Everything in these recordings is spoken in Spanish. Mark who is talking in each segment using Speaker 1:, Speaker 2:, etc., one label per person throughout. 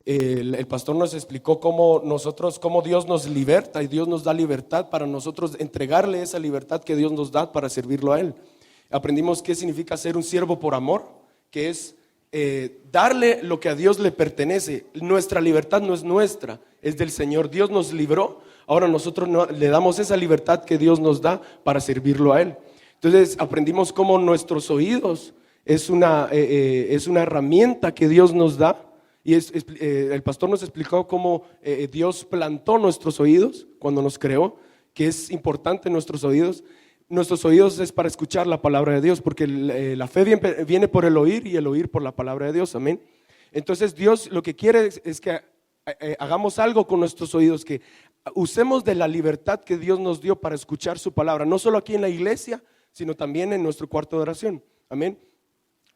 Speaker 1: El pastor nos explicó cómo Dios nos liberta y Dios nos da libertad para nosotros entregarle esa libertad que Dios nos da para servirlo a Él. Aprendimos qué significa ser un siervo por amor, que es darle lo que a Dios le pertenece. Nuestra libertad no es nuestra, es del Señor. Dios nos libró, ahora nosotros le damos esa libertad que Dios nos da para servirlo a Él. Entonces aprendimos cómo nuestros oídos es una herramienta que Dios nos da. Y el pastor nos explicó cómo Dios plantó nuestros oídos cuando nos creó, que es importante nuestros oídos. Nuestros oídos es para escuchar la palabra de Dios, porque la fe viene por el oír y el oír por la palabra de Dios, amén. Entonces Dios lo que quiere es que hagamos algo con nuestros oídos, que usemos de la libertad que Dios nos dio para escuchar su palabra, no solo aquí en la iglesia, sino también en nuestro cuarto de oración, amén.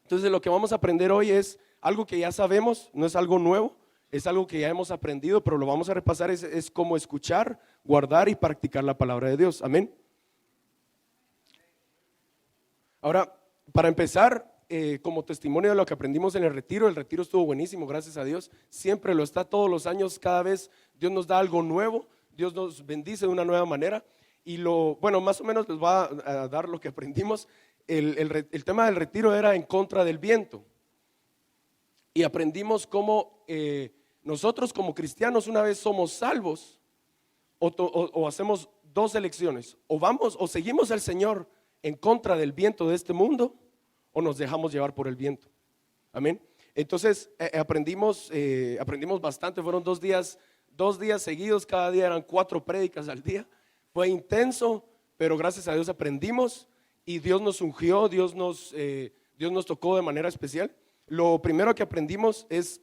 Speaker 1: Entonces lo que vamos a aprender hoy es algo que ya sabemos, no es algo nuevo, es algo que ya hemos aprendido, pero lo vamos a repasar, es cómo escuchar, guardar y practicar la palabra de Dios, amén. Ahora, para empezar, como testimonio de lo que aprendimos en el retiro estuvo buenísimo, gracias a Dios, siempre lo está todos los años, cada vez Dios nos da algo nuevo, Dios nos bendice de una nueva manera, y bueno, más o menos les voy a dar lo que aprendimos. El tema del retiro era en contra del viento. Y aprendimos cómo nosotros como cristianos, una vez somos salvos, o hacemos dos elecciones: o seguimos al Señor en contra del viento de este mundo, o nos dejamos llevar por el viento, amén. Entonces aprendimos bastante, fueron 2 días seguidos, cada día eran 4 prédicas al día, fue intenso, pero gracias a Dios aprendimos, y Dios nos ungió, Dios nos tocó de manera especial. Lo primero que aprendimos es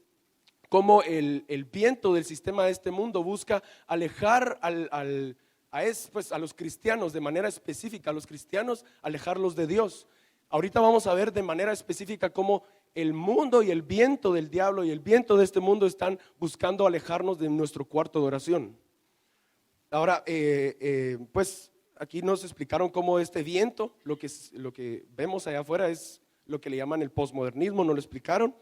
Speaker 1: cómo el viento del sistema de este mundo busca alejar a los cristianos de manera específica, a los cristianos alejarlos de Dios. Ahorita vamos a ver de manera específica cómo el mundo y el viento del diablo y el viento de este mundo están buscando alejarnos de nuestro cuarto de oración. Ahora, pues aquí nos explicaron cómo este viento, lo que vemos allá afuera es lo que le llaman el posmodernismo, nos lo explicaron.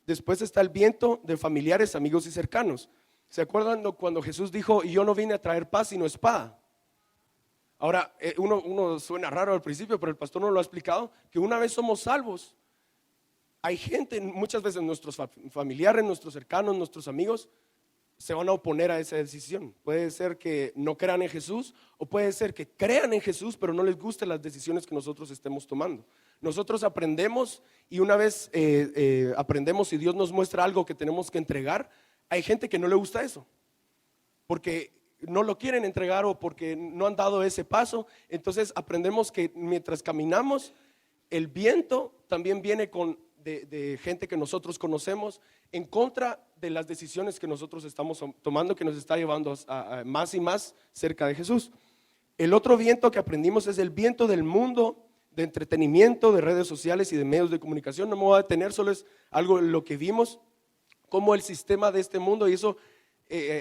Speaker 1: Después está el viento de familiares, amigos y cercanos. ¿Se acuerdan cuando Jesús dijo: y yo no vine a traer paz sino espada? Ahora, uno suena raro al principio, pero el pastor nos lo ha explicado, que una vez somos salvos, hay gente, muchas veces nuestros familiares, nuestros cercanos, nuestros amigos, se van a oponer a esa decisión. Puede ser que no crean en Jesús, o puede ser que crean en Jesús, pero no les gusten las decisiones que nosotros estemos tomando. Nosotros aprendemos, y una vez aprendemos y Dios nos muestra algo que tenemos que entregar, hay gente que no le gusta eso, porque no lo quieren entregar o porque no han dado ese paso. Entonces aprendemos que mientras caminamos, el viento también viene de gente que nosotros conocemos en contra de las decisiones que nosotros estamos tomando, que nos está llevando a más y más cerca de Jesús. El otro viento que aprendimos es el viento del mundo, de entretenimiento, de redes sociales y de medios de comunicación. No me voy a detener, solo es algo en lo que vimos, como el sistema de este mundo, y eso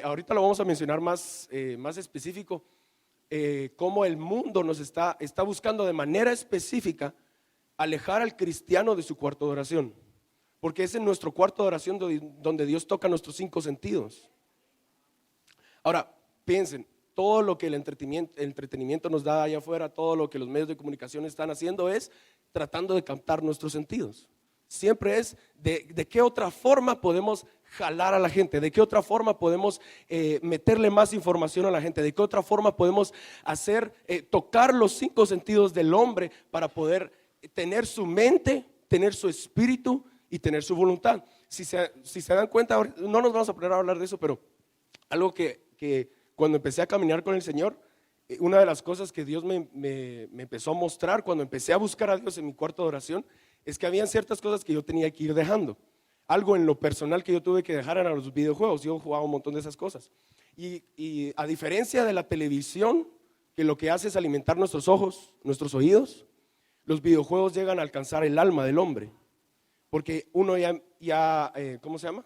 Speaker 1: ahorita lo vamos a mencionar más específico, cómo el mundo nos está buscando de manera específica alejar al cristiano de su cuarto de oración, porque es en nuestro cuarto de oración donde Dios toca nuestros 5 sentidos. Ahora, piensen, todo lo que el entretenimiento nos da allá afuera, todo lo que los medios de comunicación están haciendo es tratando de captar nuestros sentidos. Siempre es de qué otra forma podemos jalar a la gente, de qué otra forma podemos meterle más información a la gente, de qué otra forma podemos tocar los 5 sentidos del hombre para poder tener su mente, tener su espíritu y tener su voluntad. Si se dan cuenta, no nos vamos a poner a hablar de eso, pero algo que cuando empecé a caminar con el Señor, una de las cosas que Dios me empezó a mostrar cuando empecé a buscar a Dios en mi cuarto de oración, es que habían ciertas cosas que yo tenía que ir dejando. Algo en lo personal que yo tuve que dejar eran los videojuegos. Yo jugaba un montón de esas cosas, y a diferencia de la televisión, que lo que hace es alimentar nuestros ojos, nuestros oídos, los videojuegos llegan a alcanzar el alma del hombre, porque uno ya ¿cómo se llama?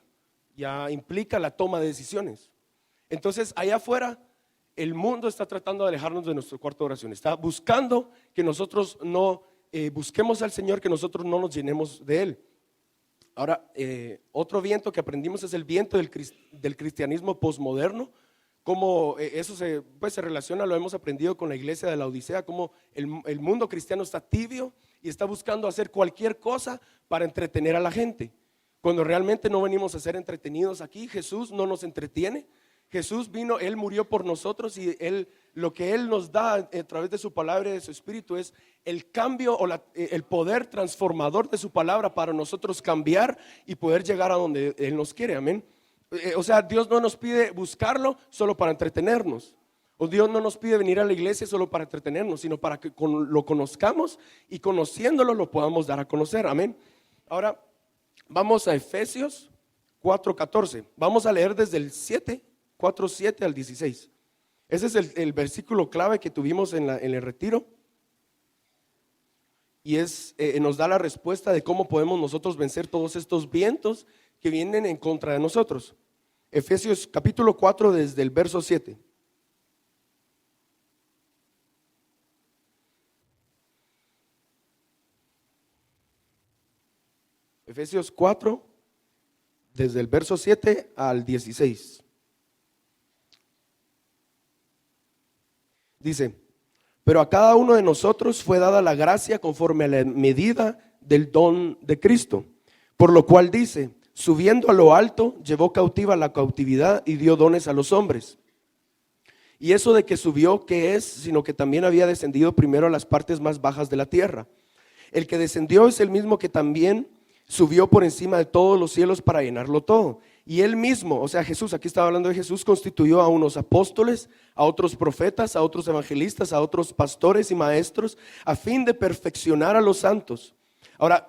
Speaker 1: Ya implica la toma de decisiones. Entonces, allá afuera, el mundo está tratando de alejarnos de nuestro cuarto de oración. Está buscando que nosotros no busquemos al Señor, que nosotros no nos llenemos de Él. Ahora, otro viento que aprendimos es el viento del cristianismo posmoderno. Cómo eso se relaciona, lo hemos aprendido con la iglesia de la Odisea, cómo el mundo cristiano está tibio y está buscando hacer cualquier cosa para entretener a la gente. Cuando realmente no venimos a ser entretenidos aquí. Jesús no nos entretiene. Jesús vino, Él murió por nosotros y lo que Él nos da a través de su palabra y de su espíritu es el cambio o el poder transformador de su palabra para nosotros cambiar y poder llegar a donde Él nos quiere, amén. O sea, Dios no nos pide buscarlo solo para entretenernos, o Dios no nos pide venir a la iglesia solo para entretenernos, sino para que lo conozcamos y conociéndolo lo podamos dar a conocer, amén. Ahora vamos a Efesios 4:14, vamos a leer desde el 4:7 al 16. Ese es el versículo clave que tuvimos en el retiro y nos da la respuesta de cómo podemos nosotros vencer todos estos vientos que vienen en contra de nosotros. Efesios capítulo 4 desde el verso 7. Efesios 4 desde el verso 7 al 16. Dice: pero a cada uno de nosotros fue dada la gracia conforme a la medida del don de Cristo, por lo cual dice: subiendo a lo alto, llevó cautiva la cautividad y dio dones a los hombres. Y eso de que subió, ¿qué es? Sino que también había descendido primero a las partes más bajas de la tierra. El que descendió es el mismo que también subió por encima de todos los cielos para llenarlo todo. Y él mismo, o sea Jesús, aquí estaba hablando de Jesús, constituyó a unos apóstoles, a otros profetas, a otros evangelistas, a otros pastores y maestros, a fin de perfeccionar a los santos. Ahora,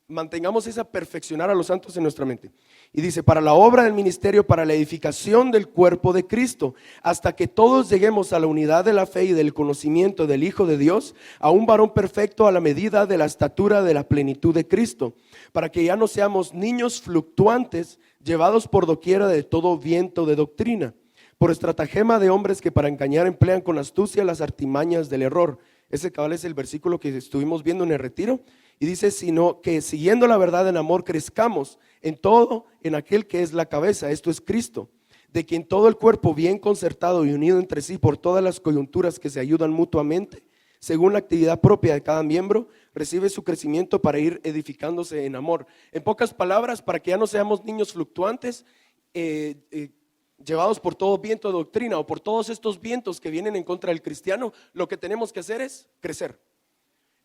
Speaker 1: mantengamos esa perfeccionar a los santos en nuestra mente. Y dice: para la obra del ministerio, para la edificación del cuerpo de Cristo, hasta que todos lleguemos a la unidad de la fe y del conocimiento del Hijo de Dios, a un varón perfecto a la medida de la estatura de la plenitud de Cristo, para que ya no seamos niños fluctuantes, llevados por doquiera de todo viento de doctrina, por estratagema de hombres que para engañar emplean con astucia las artimañas del error. Ese cabal es el versículo que estuvimos viendo en el retiro. Y dice: sino que siguiendo la verdad en amor crezcamos en todo en aquel que es la cabeza, esto es Cristo, de quien todo el cuerpo bien concertado y unido entre sí por todas las coyunturas que se ayudan mutuamente, según la actividad propia de cada miembro, recibe su crecimiento para ir edificándose en amor. En pocas palabras, para que ya no seamos niños fluctuantes, llevados por todo viento de doctrina o por todos estos vientos que vienen en contra del cristiano, lo que tenemos que hacer es crecer.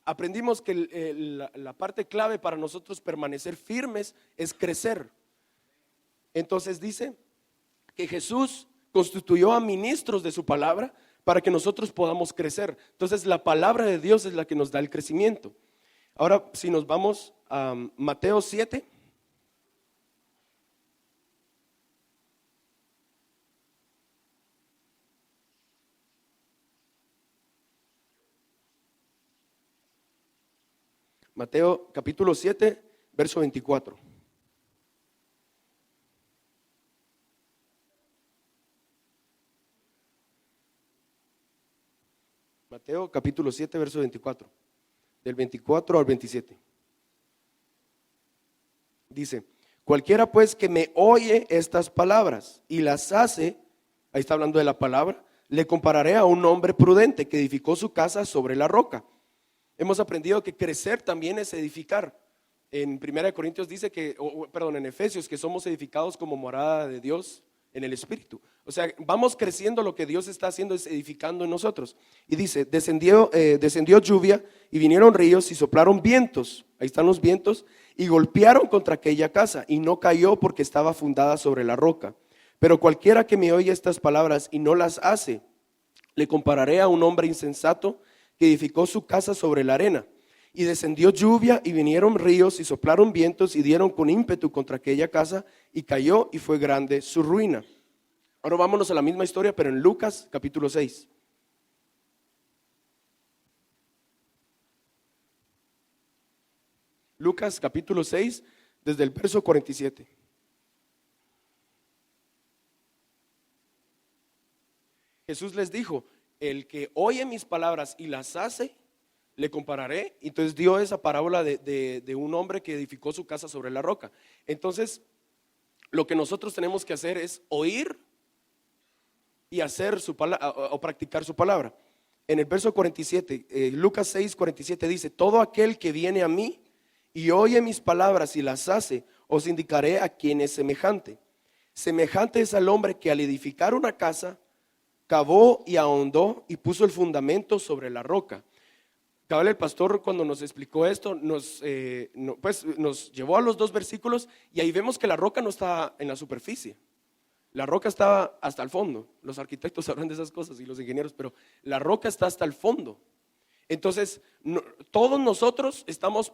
Speaker 1: Aprendimos que la parte clave para nosotros permanecer firmes es crecer. Entonces dice que Jesús constituyó a ministros de su palabra para que nosotros podamos crecer. Entonces la palabra de Dios es la que nos da el crecimiento. Ahora, si nos vamos a Mateo 7. Mateo capítulo 7, verso 24. Mateo capítulo 7, verso 24. Del 24 al 27. Dice: cualquiera pues que me oye estas palabras y las hace, ahí está hablando de la palabra, le compararé a un hombre prudente que edificó su casa sobre la roca. Hemos aprendido que crecer también es edificar. En 1 Corintios dice en Efesios, que somos edificados como morada de Dios en el Espíritu. O sea, vamos creciendo, lo que Dios está haciendo es edificando en nosotros. Y dice: descendió lluvia y vinieron ríos y soplaron vientos, ahí están los vientos, y golpearon contra aquella casa y no cayó porque estaba fundada sobre la roca. Pero cualquiera que me oye estas palabras y no las hace, le compararé a un hombre insensato que edificó su casa sobre la arena. Y descendió lluvia y vinieron ríos y soplaron vientos y dieron con ímpetu contra aquella casa y cayó y fue grande su ruina. Ahora vámonos a la misma historia, pero en Lucas capítulo 6. Lucas capítulo 6, desde el verso 47. Jesús les dijo: el que oye mis palabras y las hace, le compararé. Entonces dio esa parábola de un hombre que edificó su casa sobre la roca. Entonces, lo que nosotros tenemos que hacer es oír y hacer su palabra, o practicar su palabra. En el verso 47, Lucas 6, 47 dice: todo aquel que viene a mí y oye mis palabras y las hace, os indicaré a quién es semejante. Semejante es al hombre que al edificar una casa, cavó y ahondó y puso el fundamento sobre la roca. Cabal, el pastor, cuando nos explicó esto, nos llevó a los dos versículos, y ahí vemos que la roca no está en la superficie. La roca estaba hasta el fondo. Los arquitectos sabrán de esas cosas y los ingenieros, pero la roca está hasta el fondo. Entonces, todos nosotros estamos,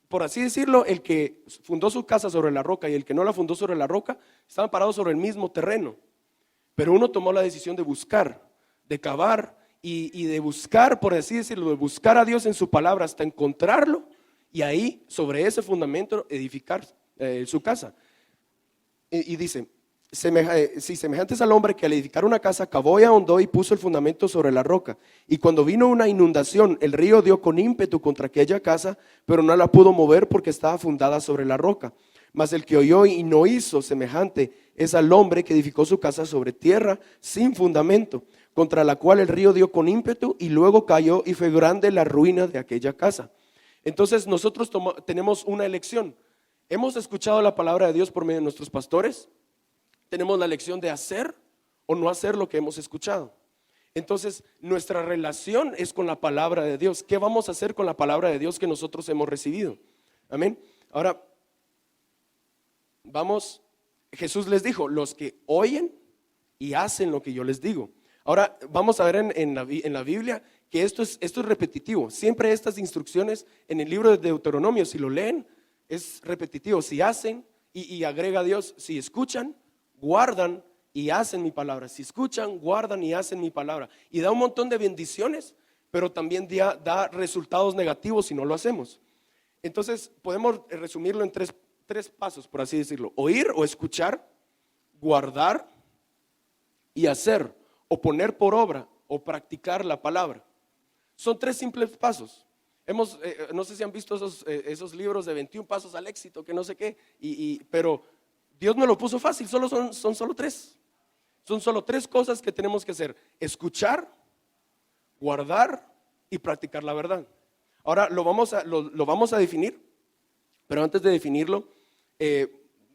Speaker 1: por así decirlo, el que fundó su casa sobre la roca y el que no la fundó sobre la roca, estaban parados sobre el mismo terreno. Pero uno tomó la decisión de buscar, de cavar y de buscar, por así decirlo, de buscar a Dios en su palabra hasta encontrarlo, y ahí sobre ese fundamento edificar su casa. Y dice: si semejante es al hombre que al edificar una casa cavó y ahondó y puso el fundamento sobre la roca, y cuando vino una inundación, el río dio con ímpetu contra aquella casa, pero no la pudo mover porque estaba fundada sobre la roca. Mas el que oyó y no hizo, semejante es al hombre que edificó su casa sobre tierra sin fundamento, contra la cual el río dio con ímpetu y luego cayó, y fue grande la ruina de aquella casa. Entonces nosotros tenemos una elección. Hemos escuchado la palabra de Dios por medio de nuestros pastores. Tenemos la elección de hacer o no hacer lo que hemos escuchado. Entonces nuestra relación es con la palabra de Dios. ¿Qué vamos a hacer con la palabra de Dios que nosotros hemos recibido? Amén. Ahora vamos, Jesús les dijo: los que oyen y hacen lo que yo les digo. Ahora vamos a ver en la Biblia que esto es repetitivo. Siempre estas instrucciones en el libro de Deuteronomio, si lo leen, es repetitivo. Si hacen, y agrega a Dios, si escuchan, guardan y hacen mi palabra. Si escuchan, guardan y hacen mi palabra. Y da un montón de bendiciones, pero también da resultados negativos si no lo hacemos. Entonces podemos resumirlo en tres pasos, por así decirlo: oír o escuchar, guardar y hacer, o poner por obra o practicar la palabra. Son tres simples pasos. No sé si han visto esos libros de 21 pasos al éxito, que no sé qué, pero Dios me lo puso fácil. Son solo tres. Son solo tres cosas que tenemos que hacer: escuchar, guardar y practicar la verdad. Ahora lo vamos a definir, pero antes de definirlo,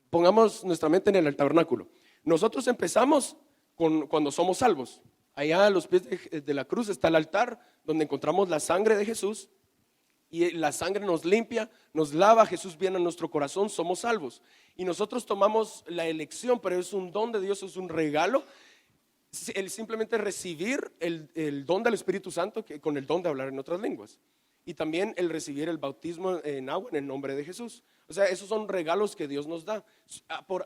Speaker 1: pongamos nuestra mente en el tabernáculo. Nosotros empezamos cuando somos salvos. Allá a los pies de la cruz está el altar donde encontramos la sangre de Jesús, y la sangre nos limpia, nos lava. Jesús viene a nuestro corazón, somos salvos. Y nosotros tomamos la elección, pero es un don de Dios, es un regalo, el simplemente recibir el don del Espíritu Santo, con el don de hablar en otras lenguas, y también el recibir el bautismo en agua en el nombre de Jesús. O sea, esos son regalos que Dios nos da.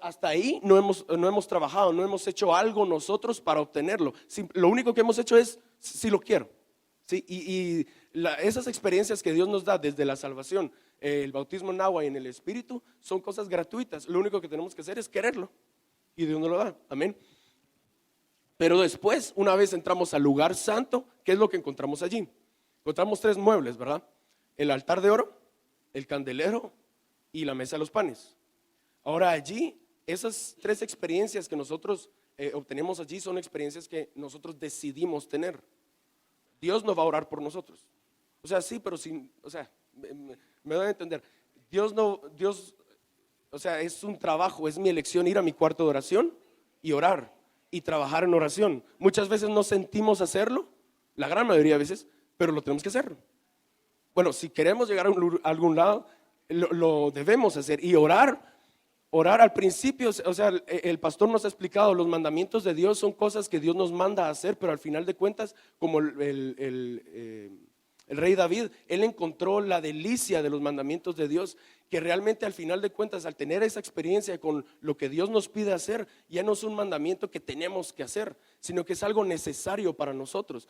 Speaker 1: Hasta ahí no hemos trabajado, no hemos hecho algo nosotros para obtenerlo. Lo único que hemos hecho es: si lo quiero. ¿Sí? Esas experiencias que Dios nos da desde la salvación, el bautismo en agua y en el Espíritu, son cosas gratuitas. Lo único que tenemos que hacer es quererlo, y Dios nos lo da. Amén. Pero después, una vez entramos al lugar santo, ¿qué es lo que encontramos allí? Encontramos tres muebles, ¿verdad? El altar de oro, el candelero y la mesa de los panes. Ahora allí, esas tres experiencias que nosotros obtenemos allí son experiencias que nosotros decidimos tener. Dios no va a orar por nosotros. O sea, sí, pero me van a entender. Dios, o sea, es un trabajo, es mi elección ir a mi cuarto de oración y orar y trabajar en oración. Muchas veces no sentimos hacerlo, la gran mayoría de veces, pero lo tenemos que hacer. Bueno, si queremos llegar a algún lado, lo debemos hacer. Y orar al principio, o sea, el pastor nos ha explicado, los mandamientos de Dios son cosas que Dios nos manda a hacer, pero al final de cuentas, como El rey David, él encontró la delicia de los mandamientos de Dios, que realmente al final de cuentas, al tener esa experiencia con lo que Dios nos pide hacer, ya no es un mandamiento que tenemos que hacer, sino que es algo necesario para nosotros.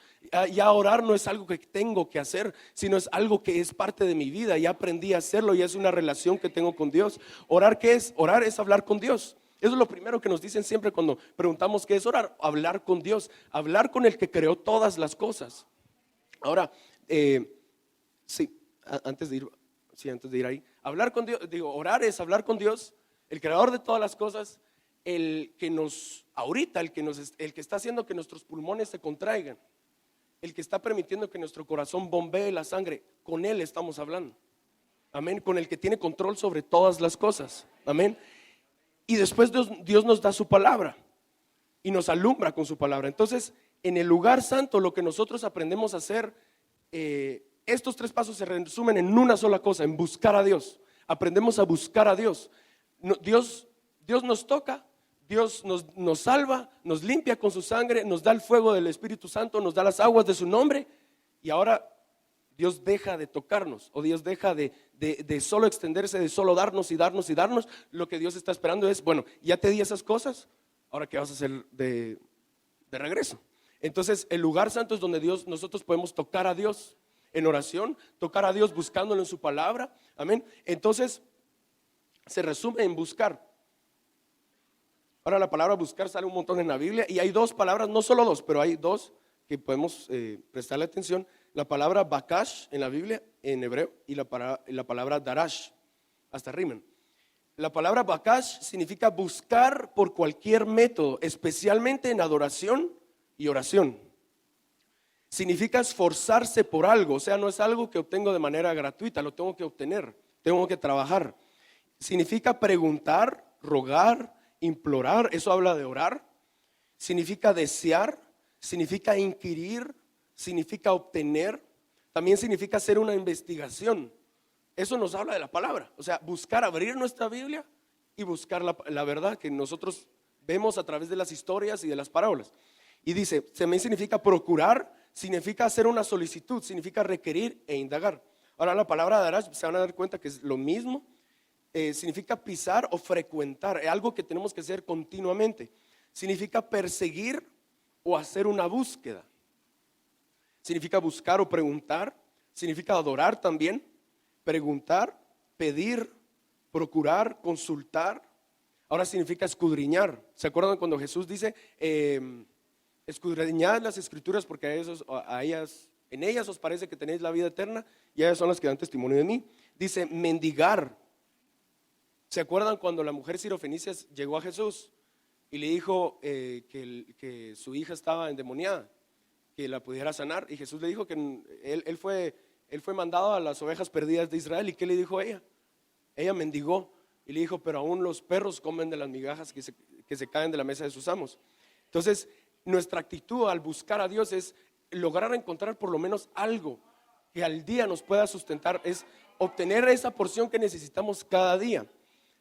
Speaker 1: Ya orar no es algo que tengo que hacer, sino es algo que es parte de mi vida. Ya aprendí a hacerlo y es una relación que tengo con Dios. ¿Orar qué es? Orar es hablar con Dios. Eso es lo primero que nos dicen siempre cuando preguntamos qué es orar. Hablar con Dios, hablar con el que creó todas las cosas. Ahora, sí, antes de ir ahí, hablar con Dios, orar es hablar con Dios, el creador de todas las cosas, el que nos, ahorita, el que está haciendo que nuestros pulmones se contraigan, el que está permitiendo que nuestro corazón bombee la sangre. Con Él estamos hablando, amén, con el que tiene control sobre todas las cosas, amén. Y después Dios nos da su palabra y nos alumbra con su palabra. Entonces, en el lugar santo, lo que nosotros aprendemos a hacer, estos 3 pasos se resumen en una sola cosa: en buscar a Dios. Aprendemos a buscar a Dios. Dios nos toca, Dios nos salva, nos limpia con su sangre, nos da el fuego del Espíritu Santo, nos da las aguas de su nombre, y ahora Dios deja de tocarnos, o Dios deja de solo extenderse, de solo darnos y darnos y darnos. Lo que Dios está esperando es, bueno, ya te di esas cosas, ahora ¿qué vas a hacer de regreso? Entonces el lugar santo es donde nosotros podemos tocar a Dios en oración, tocar a Dios buscándolo en su palabra, amén. Entonces se resume en buscar. Ahora la palabra buscar sale un montón en la Biblia, y hay 2 palabras, no solo 2, pero hay 2 que podemos prestarle atención. La palabra bakash en la Biblia, en hebreo, y la palabra darash, hasta riman. La palabra bakash significa buscar por cualquier método, especialmente en adoración y oración. Significa esforzarse por algo, o sea, no es algo que obtengo de manera gratuita, lo tengo que obtener, tengo que trabajar. Significa preguntar, rogar, implorar, eso habla de orar. Significa desear, significa inquirir, significa obtener, también significa hacer una investigación. Eso nos habla de la palabra, o sea, buscar, abrir nuestra Biblia y buscar la verdad que nosotros vemos a través de las historias y de las parábolas. Y dice, también significa procurar, significa hacer una solicitud, significa requerir e indagar. Ahora la palabra darash, se van a dar cuenta que es lo mismo, significa pisar o frecuentar, es algo que tenemos que hacer continuamente. Significa perseguir o hacer una búsqueda. Significa buscar o preguntar, significa adorar también, preguntar, pedir, procurar, consultar. Ahora significa escudriñar. ¿Se acuerdan cuando Jesús dice, escudriñad las escrituras porque en ellas os parece que tenéis la vida eterna, y ellas son las que dan testimonio de mí? Dice mendigar. ¿Se acuerdan cuando la mujer sirofenicia llegó a Jesús y le dijo que su hija estaba endemoniada, que la pudiera sanar? Y Jesús le dijo que él fue mandado a las ovejas perdidas de Israel. ¿Y qué le dijo ella? Ella mendigó y le dijo, pero aún los perros comen de las migajas que se caen de la mesa de sus amos. Entonces nuestra actitud al buscar a Dios es lograr encontrar por lo menos algo que al día nos pueda sustentar, es obtener esa porción que necesitamos cada día.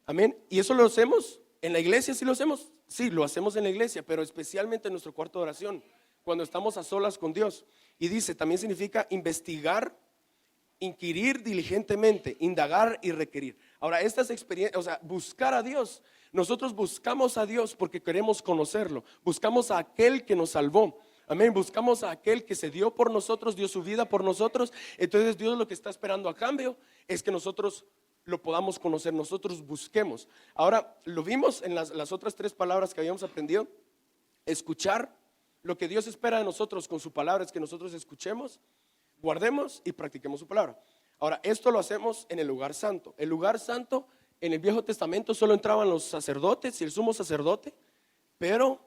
Speaker 1: Amén. Y eso lo hacemos en la iglesia. ¿Sí lo hacemos? Sí, lo hacemos en la iglesia, pero especialmente en nuestro cuarto de oración, cuando estamos a solas con Dios. Y dice, también significa investigar, inquirir diligentemente, indagar y requerir. Ahora, estas experiencias, o sea, buscar a Dios. Nosotros buscamos a Dios porque queremos conocerlo. Buscamos a aquel que nos salvó. Amén. Buscamos a aquel que se dio por nosotros, dio su vida por nosotros. Entonces Dios lo que está esperando a cambio es que nosotros lo podamos conocer, nosotros busquemos. Ahora, lo vimos en las otras 3 palabras que habíamos aprendido. Escuchar. Lo que Dios espera de nosotros con su palabra es que nosotros escuchemos, guardemos y practiquemos su palabra. Ahora, esto lo hacemos en el lugar santo. El lugar santo, en el Viejo Testamento solo entraban los sacerdotes y el sumo sacerdote, pero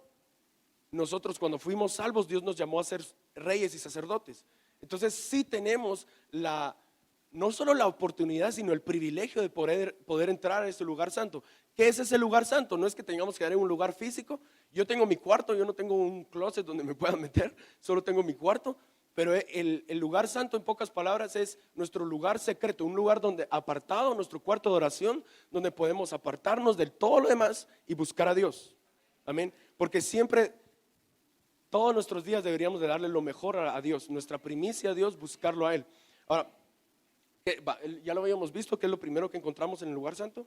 Speaker 1: nosotros cuando fuimos salvos, Dios nos llamó a ser reyes y sacerdotes. Entonces sí tenemos no solo la oportunidad, sino el privilegio de poder entrar a ese lugar santo. ¿Qué es ese lugar santo? No es que tengamos que quedar en un lugar físico. Yo tengo mi cuarto, yo no tengo un closet donde me pueda meter, solo tengo mi cuarto. Pero el lugar santo, en pocas palabras, es nuestro lugar secreto, un lugar donde apartado, nuestro cuarto de oración, donde podemos apartarnos de todo lo demás y buscar a Dios. Amén. Porque siempre, todos nuestros días deberíamos de darle lo mejor a Dios, nuestra primicia a Dios, buscarlo a Él. Ahora, ya lo habíamos visto, ¿qué es lo primero que encontramos en el lugar santo?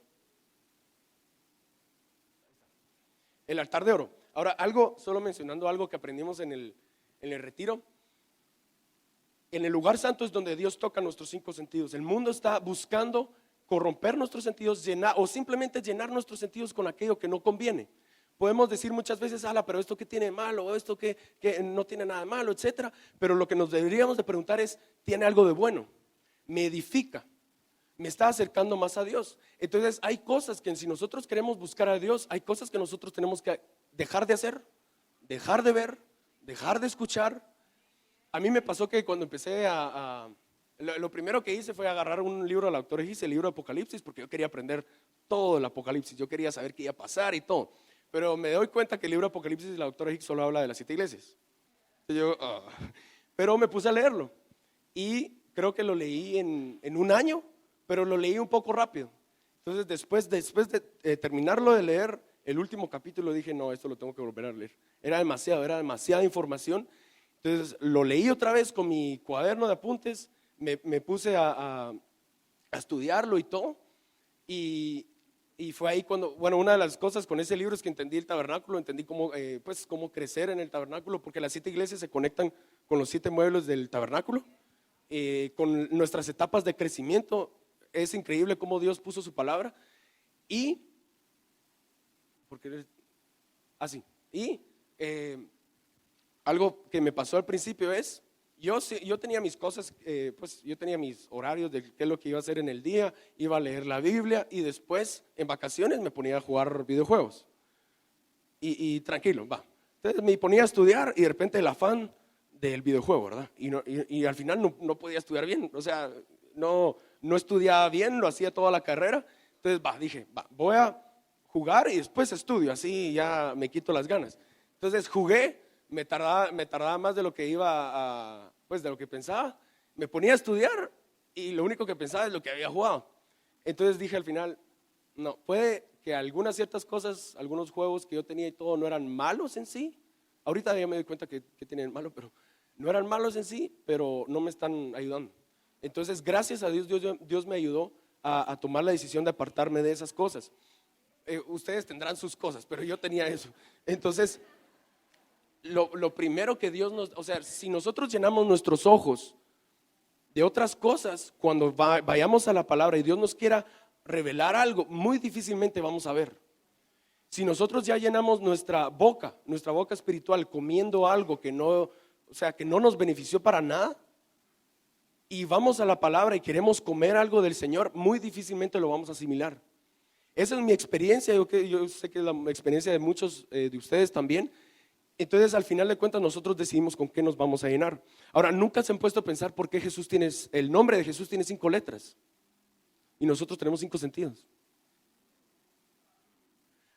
Speaker 1: El altar de oro. Ahora, solo mencionando algo que aprendimos en el retiro. En el lugar santo es donde Dios toca nuestros 5 sentidos. El mundo está buscando corromper nuestros sentidos, o simplemente llenar nuestros sentidos con aquello que no conviene. Podemos decir muchas veces, pero esto que tiene de malo, o esto que no tiene nada de malo, etcétera. Pero lo que nos deberíamos de preguntar es, ¿tiene algo de bueno? ¿Me edifica? ¿Me está acercando más a Dios? Entonces hay cosas que si nosotros queremos buscar a Dios, hay cosas que nosotros tenemos que dejar de hacer, dejar de ver, dejar de escuchar. A mí me pasó que cuando empecé lo primero que hice fue agarrar un libro del autor Egipcio, el libro de Apocalipsis, porque yo quería aprender todo el Apocalipsis, yo quería saber qué iba a pasar y todo. Pero me doy cuenta que el libro de Apocalipsis del autor Egipcio solo habla de las 7 iglesias. Pero me puse a leerlo y creo que lo leí en un año, pero lo leí un poco rápido. Entonces después de terminarlo de leer el último capítulo dije, no, esto lo tengo que volver a leer. Era demasiada información. Entonces lo leí otra vez con mi cuaderno de apuntes, me puse a estudiarlo y todo. Y fue ahí cuando, una de las cosas con ese libro es que entendí el tabernáculo, entendí cómo crecer en el tabernáculo, porque las 7 iglesias se conectan con los 7 muebles del tabernáculo, con nuestras etapas de crecimiento. Es increíble cómo Dios puso su palabra. Algo que me pasó al principio es, yo tenía mis cosas, yo tenía mis horarios de qué es lo que iba a hacer en el día, iba a leer la Biblia y después en vacaciones me ponía a jugar videojuegos y tranquilo, Entonces me ponía a estudiar y de repente el afán del videojuego, ¿verdad? Y al final no podía estudiar bien, o sea, no estudiaba bien, lo hacía toda la carrera. Entonces dije, voy a jugar y después estudio, así ya me quito las ganas. Entonces jugué, me tardaba más de lo que de lo que pensaba. Me ponía a estudiar y lo único que pensaba es lo que había jugado. Entonces dije al final, no, puede que algunas ciertas cosas, algunos juegos que yo tenía y todo no eran malos en sí. Ahorita ya me doy cuenta que tienen malo, pero no eran malos en sí, pero no me están ayudando. Entonces, gracias a Dios, Dios me ayudó a tomar la decisión de apartarme de esas cosas. Ustedes tendrán sus cosas, pero yo tenía eso. Entonces, lo primero que Dios si nosotros llenamos nuestros ojos de otras cosas, cuando vayamos a la palabra y Dios nos quiera revelar algo, muy difícilmente vamos a ver. Si nosotros ya llenamos nuestra boca espiritual comiendo algo que no nos benefició para nada, y vamos a la palabra y queremos comer algo del Señor, muy difícilmente lo vamos a asimilar. Esa es mi experiencia, yo sé que es la experiencia de muchos de ustedes también. Entonces al final de cuentas nosotros decidimos con qué nos vamos a llenar. Ahora, nunca se han puesto a pensar por qué el nombre de Jesús tiene 5 letras y nosotros tenemos 5 sentidos.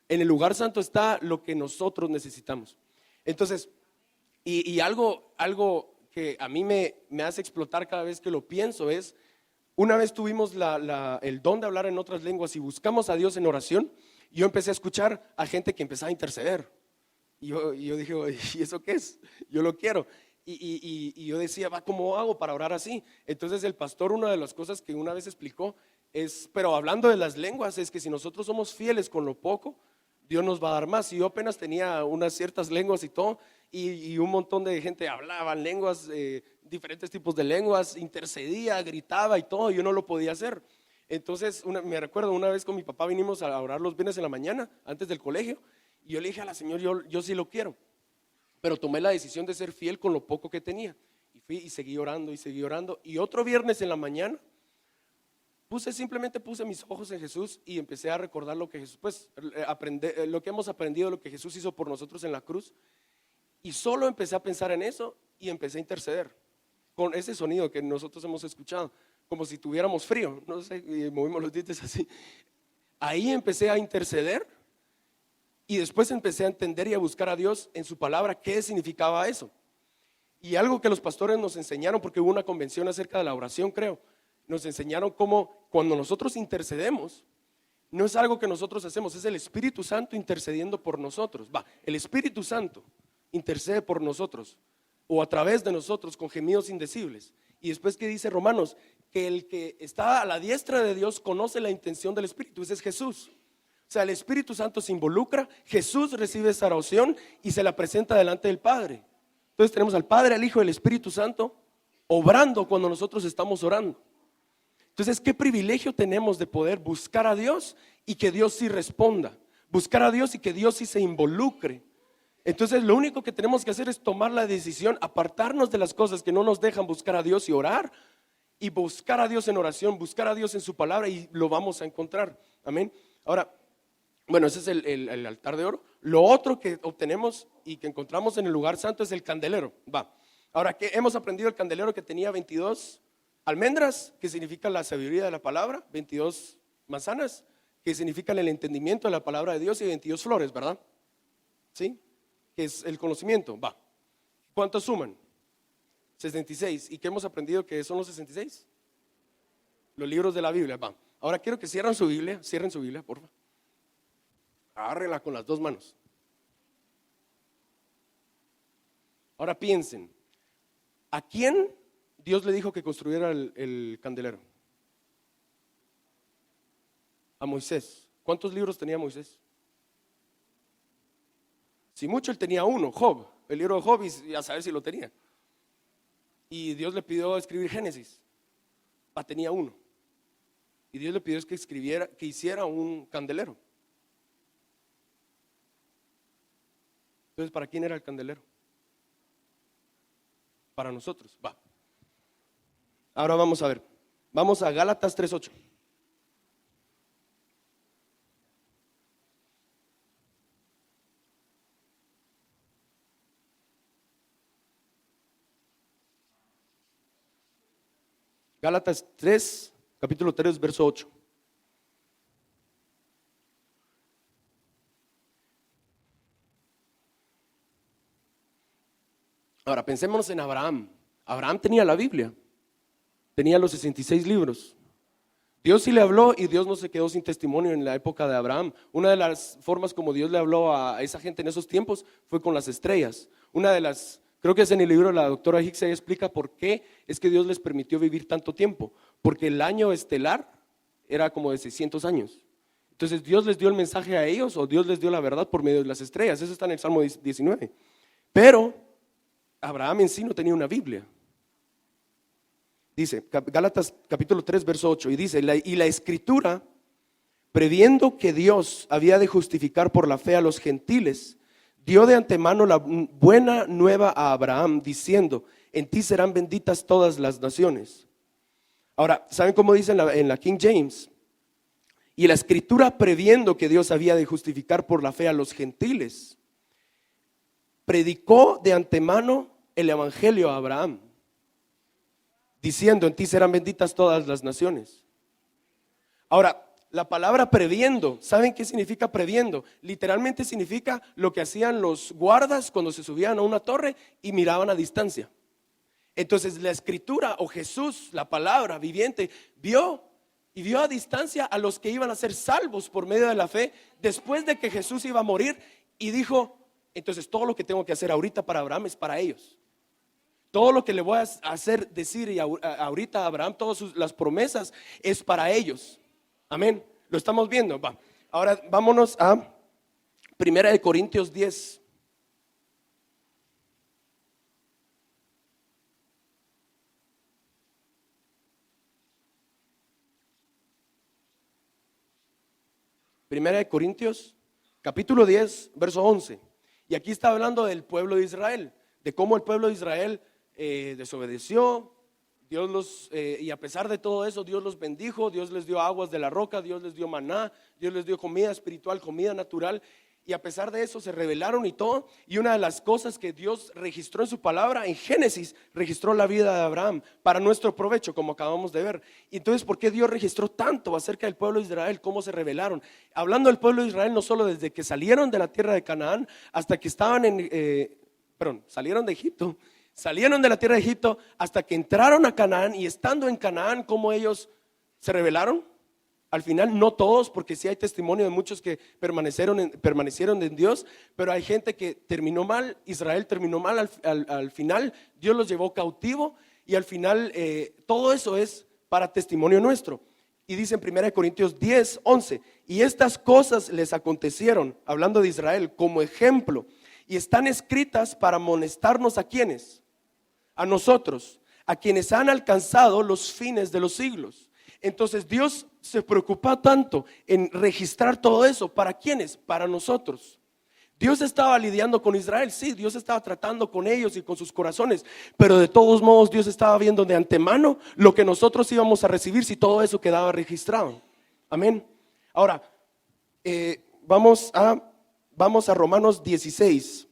Speaker 1: En el lugar santo está lo que nosotros necesitamos. Entonces, y algo que a mí me hace explotar cada vez que lo pienso es, una vez tuvimos el don de hablar en otras lenguas y buscamos a Dios en oración, y yo empecé a escuchar a gente que empezaba a interceder. Y yo dije, ¿y eso qué es? Yo lo quiero. Y yo decía, ¿cómo hago para orar así? Entonces el pastor, una de las cosas que una vez explicó es, pero hablando de las lenguas, es que si nosotros somos fieles con lo poco, Dios nos va a dar más. Y yo apenas tenía unas ciertas lenguas y todo, y un montón de gente hablaba lenguas, diferentes tipos de lenguas, intercedía, gritaba y todo, yo no lo podía hacer. Entonces me recuerdo una vez con mi papá vinimos a orar los viernes en la mañana, antes del colegio, y yo le dije a la Señora, yo sí lo quiero, pero tomé la decisión de ser fiel con lo poco que tenía, y fui y seguí orando, y otro viernes en la mañana, simplemente puse mis ojos en Jesús y empecé a recordar lo que Jesús, lo que hemos aprendido, lo que Jesús hizo por nosotros en la cruz, y solo empecé a pensar en eso y empecé a interceder con ese sonido que nosotros hemos escuchado, como si tuviéramos frío, no sé, y movimos los dientes así. Ahí empecé a interceder y después empecé a entender y a buscar a Dios en su palabra qué significaba eso. Y algo que los pastores nos enseñaron, porque hubo una convención acerca de la oración, creo, nos enseñaron cómo cuando nosotros intercedemos, no es algo que nosotros hacemos, es el Espíritu Santo intercediendo por nosotros. El Espíritu Santo intercede por nosotros o a través de nosotros con gemidos indecibles. Y después, ¿qué dice Romanos? Que el que está a la diestra de Dios conoce la intención del Espíritu. Ese es Jesús. O sea, el Espíritu Santo se involucra, Jesús recibe esa oración y se la presenta delante del Padre. Entonces tenemos al Padre, al Hijo y al Espíritu Santo obrando cuando nosotros estamos orando. Entonces, ¿qué privilegio tenemos de poder buscar a Dios y que Dios sí responda? Buscar a Dios y que Dios sí se involucre. Entonces, lo único que tenemos que hacer es tomar la decisión, apartarnos de las cosas que no nos dejan buscar a Dios y orar, y buscar a Dios en oración, buscar a Dios en su palabra, y lo vamos a encontrar. Amén. Ahora, bueno, ese es el altar de oro. Lo otro que obtenemos y que encontramos en el lugar santo es el candelero. Ahora, que hemos aprendido el candelero que tenía 22 almendras, que significa la sabiduría de la palabra, 22 manzanas, que significan el entendimiento de la palabra de Dios, y 22 flores, ¿verdad? ¿Sí? Que es el conocimiento. ¿Cuántos suman? 66. ¿Y qué hemos aprendido que son los 66? Los libros de la Biblia. Ahora quiero que cierren su Biblia, por favor. Agárrenla con las dos manos. Ahora piensen, ¿a quién Dios le dijo que construyera el candelero? A Moisés. ¿Cuántos libros tenía Moisés? Si mucho, él tenía uno, Job, el libro de Job, y a saber si lo tenía. Y Dios le pidió escribir Génesis. Tenía uno. Y Dios le pidió que hiciera un candelero. Entonces, ¿para quién era el candelero? Para nosotros. Ahora vamos a ver. Vamos a Gálatas 3:8. Gálatas 3, capítulo 3, verso 8. Ahora pensemos en Abraham. Abraham tenía la Biblia, tenía los 66 libros. Dios sí le habló y Dios no se quedó sin testimonio en la época de Abraham. Una de las formas como Dios le habló a esa gente en esos tiempos fue con las estrellas. Creo que es en el libro de la doctora Hicks, ella explica por qué es que Dios les permitió vivir tanto tiempo. Porque el año estelar era como de 600 años. Entonces Dios les dio el mensaje a ellos, o Dios les dio la verdad por medio de las estrellas. Eso está en el Salmo 19. Pero Abraham en sí no tenía una Biblia. Dice, Gálatas capítulo 3, verso 8, y dice, y la escritura, previendo que Dios había de justificar por la fe a los gentiles, dio de antemano la buena nueva a Abraham, diciendo, en ti serán benditas todas las naciones. Ahora, ¿saben cómo dice en la King James? Y la escritura, previendo que Dios había de justificar por la fe a los gentiles, predicó de antemano el evangelio a Abraham, diciendo, en ti serán benditas todas las naciones. Ahora, la palabra previendo, ¿saben qué significa previendo? Literalmente significa lo que hacían los guardas cuando se subían a una torre y miraban a distancia. Entonces la escritura, o Jesús, la palabra viviente, vio a distancia a los que iban a ser salvos por medio de la fe después de que Jesús iba a morir, y dijo, entonces todo lo que tengo que hacer ahorita para Abraham es para ellos. Todo lo que le voy a hacer decir y ahorita a Abraham, todas las promesas es para ellos. Amén. Lo estamos viendo. Ahora vámonos a 1 Corintios 10. Primera de Corintios, capítulo 10, verso 11. Y aquí está hablando del pueblo de Israel, de cómo el pueblo de Israel desobedeció. Y a pesar de todo eso, Dios los bendijo, Dios les dio aguas de la roca, Dios les dio maná, Dios les dio comida espiritual, comida natural. Y a pesar de eso se rebelaron y todo. Y una de las cosas que Dios registró en su palabra, en Génesis, registró la vida de Abraham para nuestro provecho, como acabamos de ver. Y entonces, ¿por qué Dios registró tanto acerca del pueblo de Israel? ¿Cómo se rebelaron? Hablando del pueblo de Israel, no solo desde que salieron de la tierra de Canaán hasta que estaban salieron de Egipto. Salieron de la tierra de Egipto hasta que entraron a Canaán, y estando en Canaán, ¿cómo ellos se rebelaron? Al final no todos, porque sí hay testimonio de muchos que permanecieron en Dios, pero hay gente que terminó mal. Israel terminó mal al final. Dios los llevó cautivo y al final todo eso es para testimonio nuestro. Y dice en 1 Corintios 10, 11, y estas cosas les acontecieron, hablando de Israel, como ejemplo, y están escritas para amonestarnos a quienes, a nosotros, a quienes han alcanzado los fines de los siglos. Entonces Dios se preocupa tanto en registrar todo eso. ¿Para quiénes? Para nosotros. Dios estaba lidiando con Israel, sí, Dios estaba tratando con ellos y con sus corazones, pero de todos modos Dios estaba viendo de antemano lo que nosotros íbamos a recibir si todo eso quedaba registrado. Amén. Ahora, vamos a Romanos 16.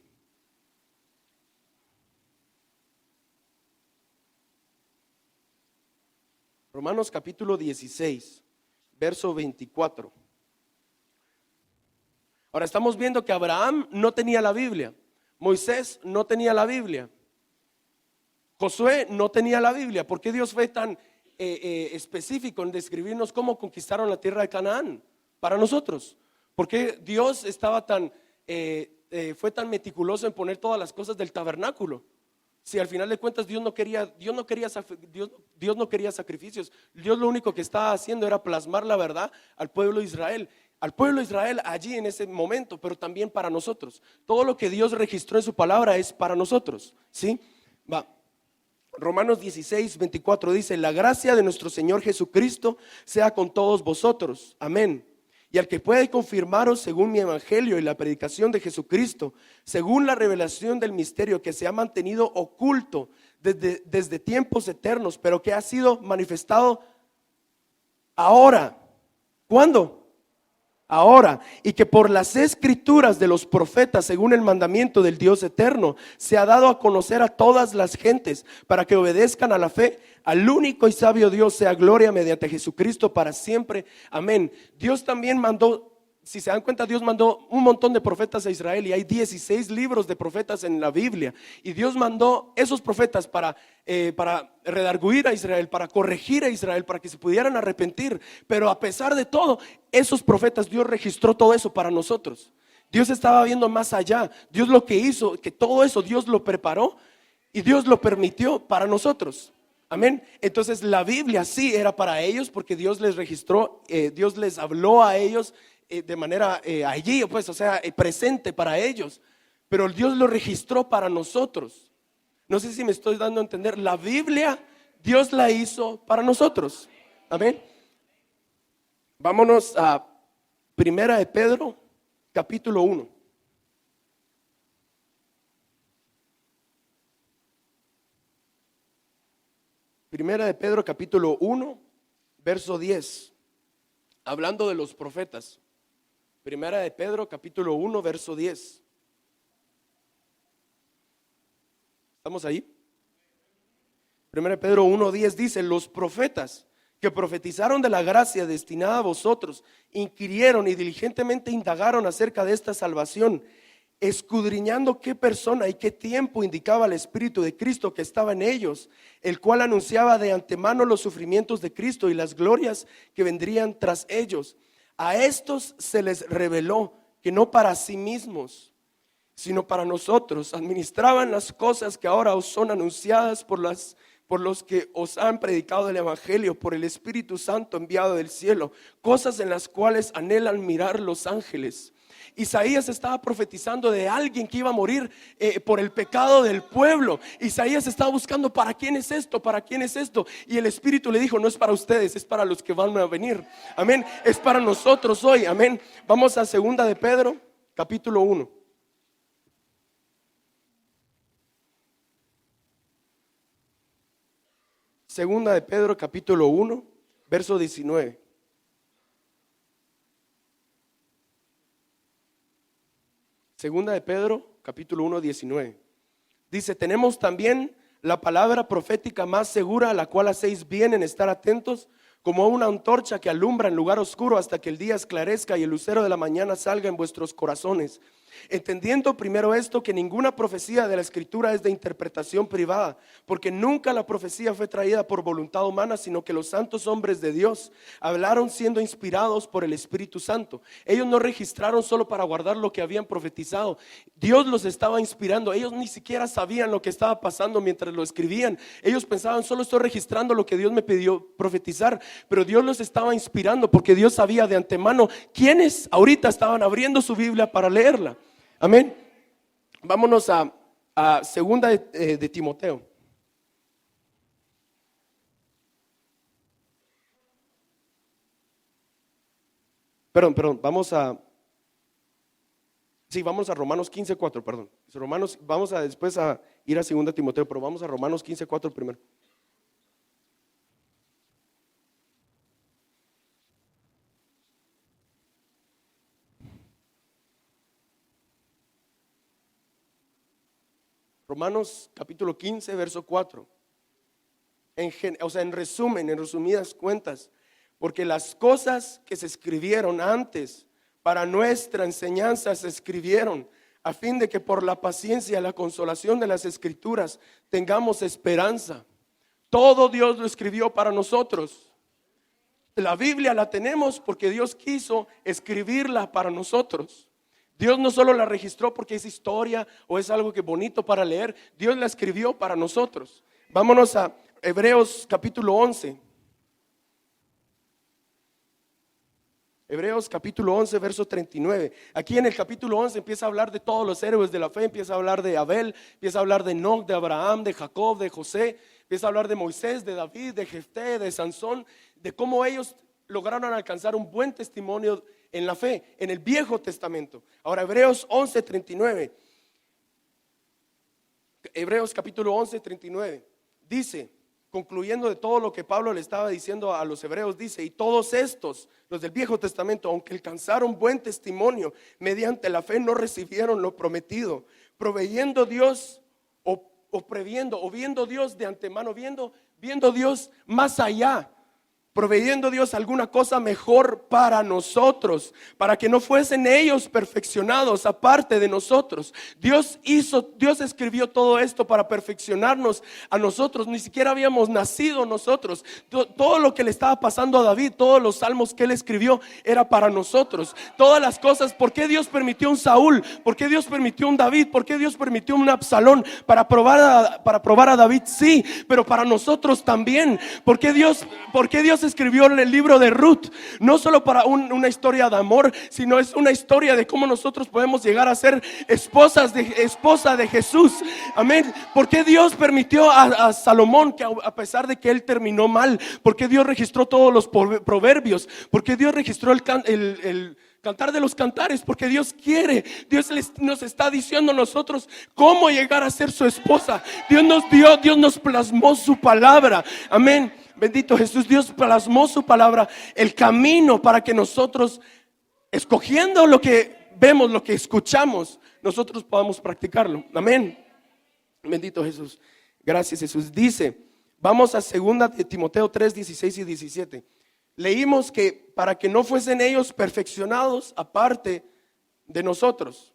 Speaker 1: Romanos capítulo 16, verso 24. Ahora estamos viendo que Abraham no tenía la Biblia, Moisés no tenía la Biblia, Josué no tenía la Biblia. ¿Por qué Dios fue tan específico en describirnos cómo conquistaron la tierra de Canaán para nosotros? ¿Por qué Dios estaba fue tan meticuloso en poner todas las cosas del tabernáculo? Si al final de cuentas Dios no quería sacrificios. Dios lo único que estaba haciendo era plasmar la verdad al pueblo de Israel. Al pueblo de Israel allí en ese momento, pero también para nosotros. Todo lo que Dios registró en su palabra es para nosotros, ¿sí? Romanos 16, 24 dice: la gracia de nuestro Señor Jesucristo sea con todos vosotros, amén. Y al que puede confirmaros según mi evangelio y la predicación de Jesucristo, según la revelación del misterio que se ha mantenido oculto desde tiempos eternos, pero que ha sido manifestado ahora. ¿Cuándo? Ahora, y que por las escrituras de los profetas, según el mandamiento del Dios eterno, se ha dado a conocer a todas las gentes, para que obedezcan a la fe. Al único y sabio Dios sea gloria mediante Jesucristo para siempre, amén. Dios también mandó, si se dan cuenta, Dios mandó un montón de profetas a Israel, y hay 16 libros de profetas en la Biblia. Y Dios mandó esos profetas para redarguir a Israel, para corregir a Israel, para que se pudieran arrepentir. Pero a pesar de todo, esos profetas, Dios registró todo eso para nosotros. Dios estaba viendo más allá. Dios lo que hizo, que todo eso Dios lo preparó y Dios lo permitió para nosotros. Amén. Entonces la Biblia sí era para ellos, porque Dios les registró, Dios les habló a ellos de manera allí, pues, o sea, presente para ellos. Pero Dios lo registró para nosotros. No sé si me estoy dando a entender. La Biblia Dios la hizo para nosotros. Amén. Vámonos a Primera de Pedro, capítulo 1. Primera de Pedro, capítulo 1, verso 10. Hablando de los profetas. Primera de Pedro, capítulo 1, verso 10. ¿Estamos ahí? Primera de Pedro 1, 10 dice: los profetas que profetizaron de la gracia destinada a vosotros inquirieron y diligentemente indagaron acerca de esta salvación, escudriñando qué persona y qué tiempo indicaba el Espíritu de Cristo que estaba en ellos, el cual anunciaba de antemano los sufrimientos de Cristo y las glorias que vendrían tras ellos. A estos se les reveló que no para sí mismos, sino para nosotros administraban las cosas que ahora os son anunciadas por los que os han predicado el Evangelio por el Espíritu Santo enviado del cielo, cosas en las cuales anhelan mirar los ángeles. Isaías estaba profetizando de alguien que iba a morir por el pecado del pueblo. Isaías estaba buscando ¿para quién es esto? ¿Para quién es esto? Y el Espíritu le dijo: no es para ustedes, es para los que van a venir. Amén. Es para nosotros hoy. Amén. Vamos a Segunda de Pedro, capítulo 1. Segunda de Pedro, capítulo 1, verso 19. Segunda de Pedro, capítulo 1, 19. Dice: tenemos también la palabra profética más segura, a la cual hacéis bien en estar atentos, como a una antorcha que alumbra en lugar oscuro hasta que el día esclarezca y el lucero de la mañana salga en vuestros corazones. Entendiendo primero esto, que ninguna profecía de la Escritura es de interpretación privada, porque nunca la profecía fue traída por voluntad humana, sino que los santos hombres de Dios hablaron siendo inspirados por el Espíritu Santo. Ellos no registraron solo para guardar lo que habían profetizado. Dios los estaba inspirando. Ellos ni siquiera sabían lo que estaba pasando mientras lo escribían. Ellos pensaban, solo estoy registrando lo que Dios me pidió profetizar, pero Dios los estaba inspirando porque Dios sabía de antemano quiénes ahorita estaban abriendo su Biblia para leerla. Amén. Vámonos a segunda de Timoteo. Perdón, vamos a Romanos 15:4, perdón. Romanos, vamos a después a ir a segunda de Timoteo, pero vamos a Romanos 15:4 primero. Romanos capítulo 15, verso 4. En resumen, en resumidas cuentas, porque las cosas que se escribieron antes para nuestra enseñanza se escribieron a fin de que por la paciencia y la consolación de las Escrituras tengamos esperanza. Todo Dios lo escribió para nosotros. La Biblia la tenemos porque Dios quiso escribirla para nosotros. Dios no solo la registró porque es historia o es algo que bonito para leer. Dios la escribió para nosotros. Vámonos a Hebreos capítulo 11. Hebreos capítulo 11, verso 39. Aquí en el capítulo 11 empieza a hablar de todos los héroes de la fe. Empieza a hablar de Abel, empieza a hablar de Enoc, de Abraham, de Jacob, de José. Empieza a hablar de Moisés, de David, de Jefté, de Sansón, de cómo ellos lograron alcanzar un buen testimonio en la fe, en el Viejo Testamento. Ahora Hebreos 11, 39. Hebreos capítulo 11, 39. Dice, concluyendo de todo lo que Pablo le estaba diciendo a los hebreos, dice: y todos estos, los del Viejo Testamento, aunque alcanzaron buen testimonio, mediante la fe no recibieron lo prometido, proveyendo Dios o previendo, o viendo Dios de antemano, viendo Dios más allá, proveyendo Dios alguna cosa mejor para nosotros, para que no fuesen ellos perfeccionados aparte de nosotros. Dios escribió todo esto para perfeccionarnos a nosotros. Ni siquiera habíamos nacido nosotros. Todo lo que le estaba pasando a David, todos los salmos que él escribió, era para nosotros. Todas las cosas, ¿por qué Dios permitió un Saúl? ¿Por qué Dios permitió un David? ¿Por qué Dios permitió un Absalón? Para probar a David, sí, pero para nosotros también. ¿Por qué Dios escribió el libro de Ruth? No solo para una historia de amor, sino es una historia de cómo nosotros podemos llegar a ser esposa de Jesús. Amén. ¿Por qué Dios permitió a Salomón, que a pesar de que él terminó mal? ¿Por qué Dios registró todos los proverbios? ¿Por qué Dios registró el Cantar de los Cantares? Porque Dios quiere. Dios nos está diciendo a nosotros cómo llegar a ser su esposa. Dios nos plasmó su palabra. Amén. Bendito Jesús. Dios plasmó su palabra, el camino para que nosotros, escogiendo lo que vemos, lo que escuchamos, nosotros podamos practicarlo. Amén. Bendito Jesús. Gracias, Jesús. Dice, vamos a 2 de Timoteo 3, 16 y 17. Leímos que para que no fuesen ellos perfeccionados aparte de nosotros.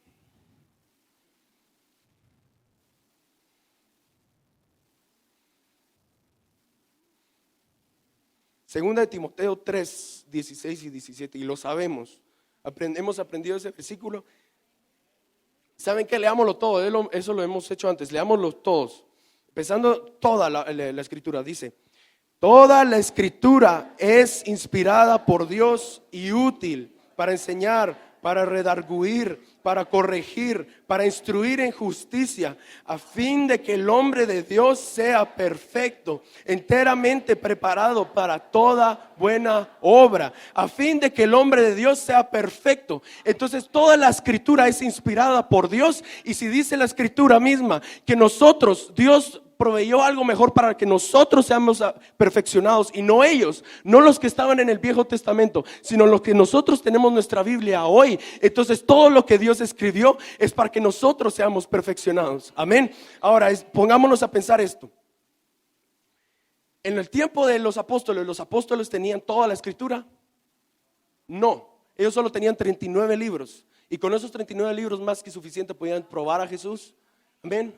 Speaker 1: Segunda de Timoteo 3, 16 y 17, y lo sabemos. Hemos aprendido ese versículo. ¿Saben qué? Leámoslo todo. Eso lo hemos hecho antes. Leámoslo todos. Empezando toda la escritura. Dice: toda la escritura es inspirada por Dios y útil para enseñar, para redarguir, para corregir, para instruir en justicia, a fin de que el hombre de Dios sea perfecto, enteramente preparado para toda buena obra. A fin de que el hombre de Dios sea perfecto. Entonces toda la escritura es inspirada por Dios. Y si dice la escritura misma que Dios proveyó algo mejor para que nosotros seamos perfeccionados, y no ellos, no los que estaban en el Viejo Testamento, sino los que nosotros tenemos nuestra Biblia hoy. Entonces todo lo que Dios escribió es para que nosotros seamos perfeccionados. Amén. Ahora pongámonos a pensar esto. En el tiempo de los apóstoles tenían toda la escritura. No, ellos solo tenían 39 libros. Y con esos 39 libros más que suficiente podían probar a Jesús. Amén.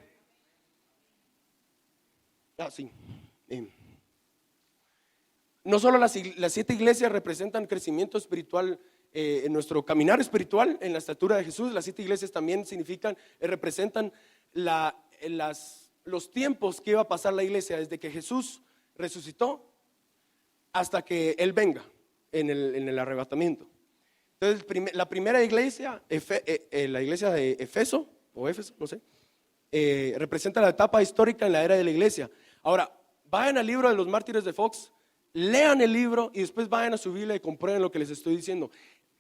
Speaker 1: Sí. No solo las 7 iglesias representan crecimiento espiritual en nuestro caminar espiritual, en la estatura de Jesús. Las 7 iglesias también representan los tiempos que iba a pasar la iglesia desde que Jesús resucitó hasta que Él venga en el arrebatamiento. Entonces la primera iglesia, la iglesia de Éfeso, no sé, representa la etapa histórica en la era de la iglesia. Ahora, vayan al libro de los mártires de Fox, lean el libro y después vayan a su Biblia y comprueben lo que les estoy diciendo.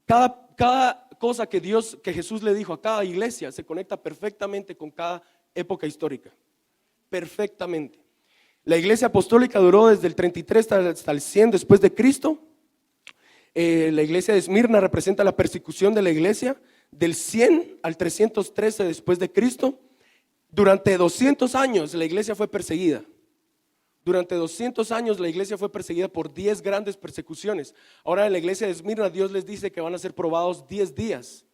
Speaker 1: Cada cosa que Jesús le dijo a cada iglesia se conecta perfectamente con cada época histórica. Perfectamente. La iglesia apostólica duró desde el 33 hasta el 100 después de Cristo. La iglesia de Esmirna representa la persecución de la iglesia del 100 al 313 después de Cristo. Durante 200 años la iglesia fue perseguida. Durante 200 años la iglesia fue perseguida por 10 grandes persecuciones. Ahora en la iglesia de Esmirna Dios les dice que van a ser probados 10 días.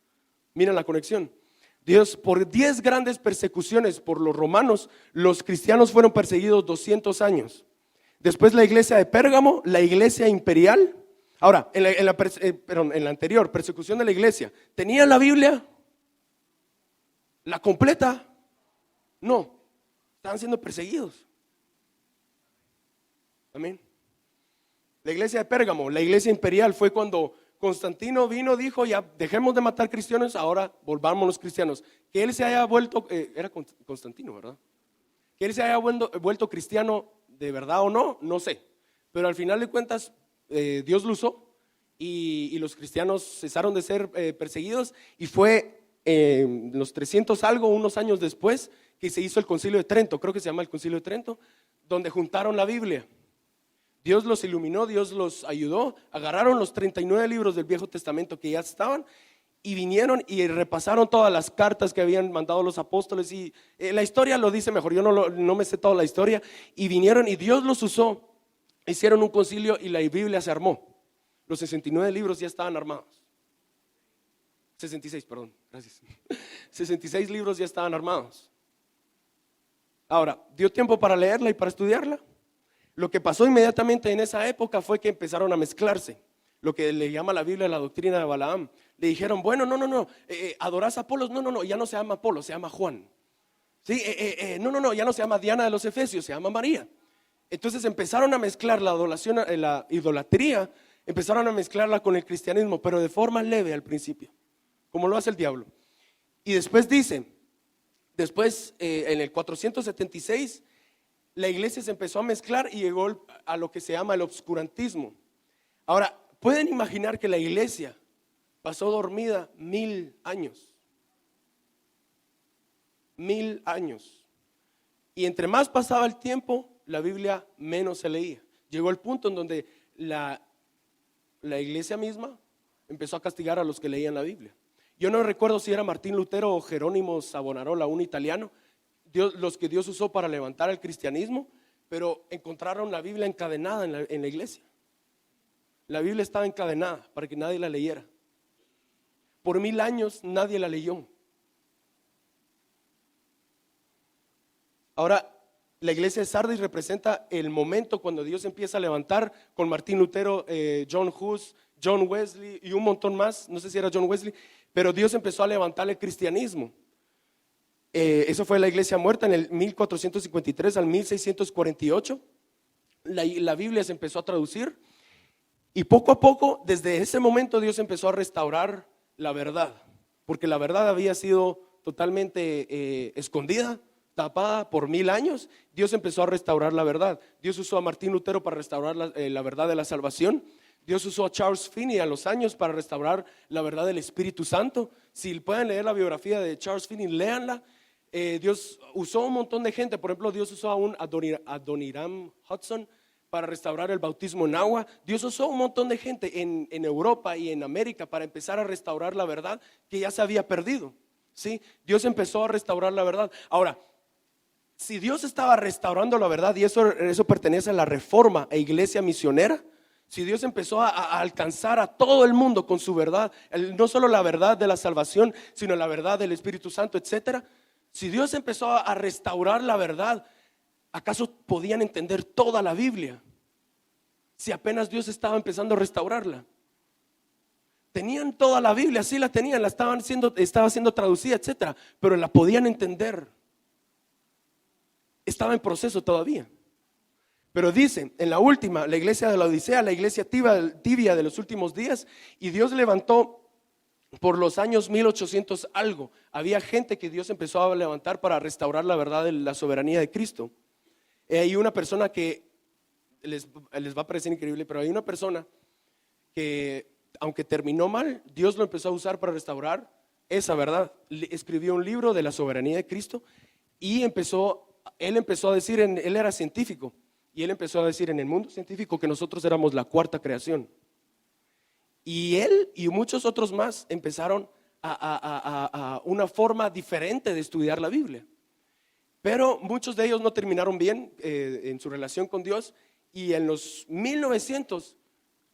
Speaker 1: Miren la conexión. Dios, por 10 grandes persecuciones por los romanos, los cristianos fueron perseguidos 200 años. Después la iglesia de Pérgamo, la iglesia imperial. Ahora, en la anterior persecución de la iglesia, ¿tenían la Biblia? ¿La completa? No, estaban siendo perseguidos. Amén. La iglesia de Pérgamo, la iglesia imperial, fue cuando Constantino vino, dijo: ya dejemos de matar cristianos, ahora volvámonos cristianos. Que él se haya vuelto, era Constantino, ¿verdad? Que él se haya vuelto cristiano de verdad o no, no sé. Pero al final de cuentas, Dios lo usó y los cristianos cesaron de ser perseguidos. Y fue los 300 algo, unos años después, que se hizo el Concilio de Trento, creo que se llama el Concilio de Trento, donde juntaron la Biblia. Dios los iluminó, Dios los ayudó, agarraron los 39 libros del Viejo Testamento que ya estaban y vinieron y repasaron todas las cartas que habían mandado los apóstoles. Y la historia lo dice mejor, yo no me sé toda la historia. Y vinieron y Dios los usó, hicieron un concilio y la Biblia se armó. Los 69 libros ya estaban armados. 66, perdón, gracias. 66 libros ya estaban armados. Ahora, ¿dio tiempo para leerla y para estudiarla? Lo que pasó inmediatamente en esa época fue que empezaron a mezclarse, lo que le llama la Biblia la doctrina de Balaam. Le dijeron: bueno, no, ¿adorás a Apolos? No, ya no se llama Apolo, se llama Juan. ¿Sí? No, ya no se llama Diana de los Efesios, se llama María. Entonces empezaron a mezclar la adoración, la idolatría, empezaron a mezclarla con el cristianismo, pero de forma leve al principio, como lo hace el diablo. Y después dice, en el 476, la iglesia se empezó a mezclar y llegó a lo que se llama el obscurantismo. Ahora, ¿pueden imaginar que la iglesia pasó dormida 1000 años? 1000 años. Y entre más pasaba el tiempo, la Biblia menos se leía. Llegó el punto en donde la iglesia misma empezó a castigar a los que leían la Biblia. Yo no recuerdo si era Martín Lutero o Jerónimo Savonarola, un italiano, los que Dios usó para levantar el cristianismo, pero encontraron la Biblia encadenada en la iglesia. La Biblia estaba encadenada para que nadie la leyera. Por 1000 años nadie la leyó. Ahora, la iglesia de Sardis representa el momento cuando Dios empieza a levantar con Martín Lutero, John Hus, John Wesley y un montón más. No sé si era John Wesley, pero Dios empezó a levantar el cristianismo. Eso fue la iglesia muerta en el 1453 al 1648. La Biblia se empezó a traducir y poco a poco, desde ese momento, Dios empezó a restaurar la verdad, porque la verdad había sido totalmente escondida, tapada por 1000 años. Dios empezó a restaurar la verdad. Dios usó a Martín Lutero para restaurar la verdad de la salvación. Dios usó a Charles Finney a los años para restaurar la verdad del Espíritu Santo. Si pueden leer la biografía de Charles Finney, léanla. Dios usó un montón de gente. Por ejemplo, Dios usó a Adoniram Hudson para restaurar el bautismo en agua. Dios usó un montón de gente en Europa y en América para empezar a restaurar la verdad que ya se había perdido. ¿Sí? Dios empezó a restaurar la verdad. Ahora, si Dios estaba restaurando la verdad, y eso pertenece a la reforma e iglesia misionera, si Dios empezó a alcanzar a todo el mundo con su verdad, no solo la verdad de la salvación, sino la verdad del Espíritu Santo, etcétera, si Dios empezó a restaurar la verdad, ¿acaso podían entender toda la Biblia? Si apenas Dios estaba empezando a restaurarla. Tenían toda la Biblia, sí la tenían, estaba siendo traducida, etcétera, pero la podían entender. Estaba en proceso todavía. Pero dice, en la última, la iglesia de la Odisea, la iglesia tibia de los últimos días, y Dios levantó por los años 1800 algo. Había gente que Dios empezó a levantar para restaurar la verdad de la soberanía de Cristo. Hay una persona que les va a parecer increíble, pero hay una persona que, aunque terminó mal, Dios lo empezó a usar para restaurar esa verdad. Escribió un libro de la soberanía de Cristo y él empezó a decir, él era científico, y él empezó a decir en el mundo científico que nosotros éramos la cuarta creación. Y él y muchos otros más empezaron a una forma diferente de estudiar la Biblia. Pero muchos de ellos no terminaron bien en su relación con Dios. Y en los 1900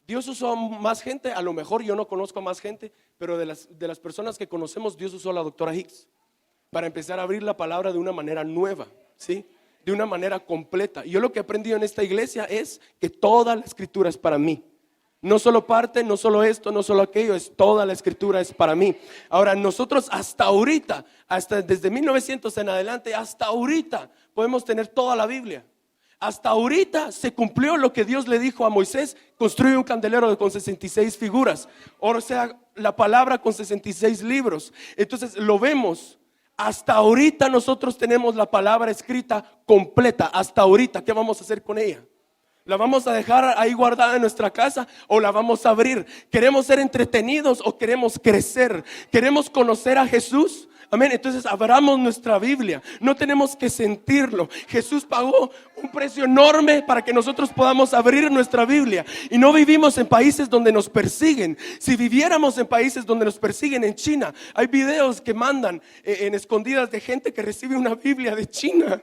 Speaker 1: Dios usó a más gente. A lo mejor yo no conozco a más gente, pero de las personas que conocemos, Dios usó a la doctora Hicks para empezar a abrir la palabra de una manera nueva, ¿sí? De una manera completa. Y yo lo que he aprendido en esta iglesia es que toda la escritura es para mí. No solo parte, no solo esto, no solo aquello, es toda la escritura es para mí. Ahora nosotros hasta ahorita, desde 1900 en adelante, hasta ahorita podemos tener toda la Biblia. Hasta ahorita se cumplió lo que Dios le dijo a Moisés: construye un candelero con 66 figuras, o sea, la palabra con 66 libros. Entonces lo vemos. Hasta ahorita nosotros tenemos la palabra escrita completa. Hasta ahorita, ¿qué vamos a hacer con ella? ¿La vamos a dejar ahí guardada en nuestra casa o la vamos a abrir? ¿Queremos ser entretenidos o queremos crecer? ¿Queremos conocer a Jesús? Amén. Entonces abramos nuestra Biblia. No tenemos que sentirlo. Jesús pagó un precio enorme para que nosotros podamos abrir nuestra Biblia. Y no vivimos en países donde nos persiguen. Si viviéramos en países donde nos persiguen, en China, hay videos que mandan en escondidas de gente que recibe una Biblia de China.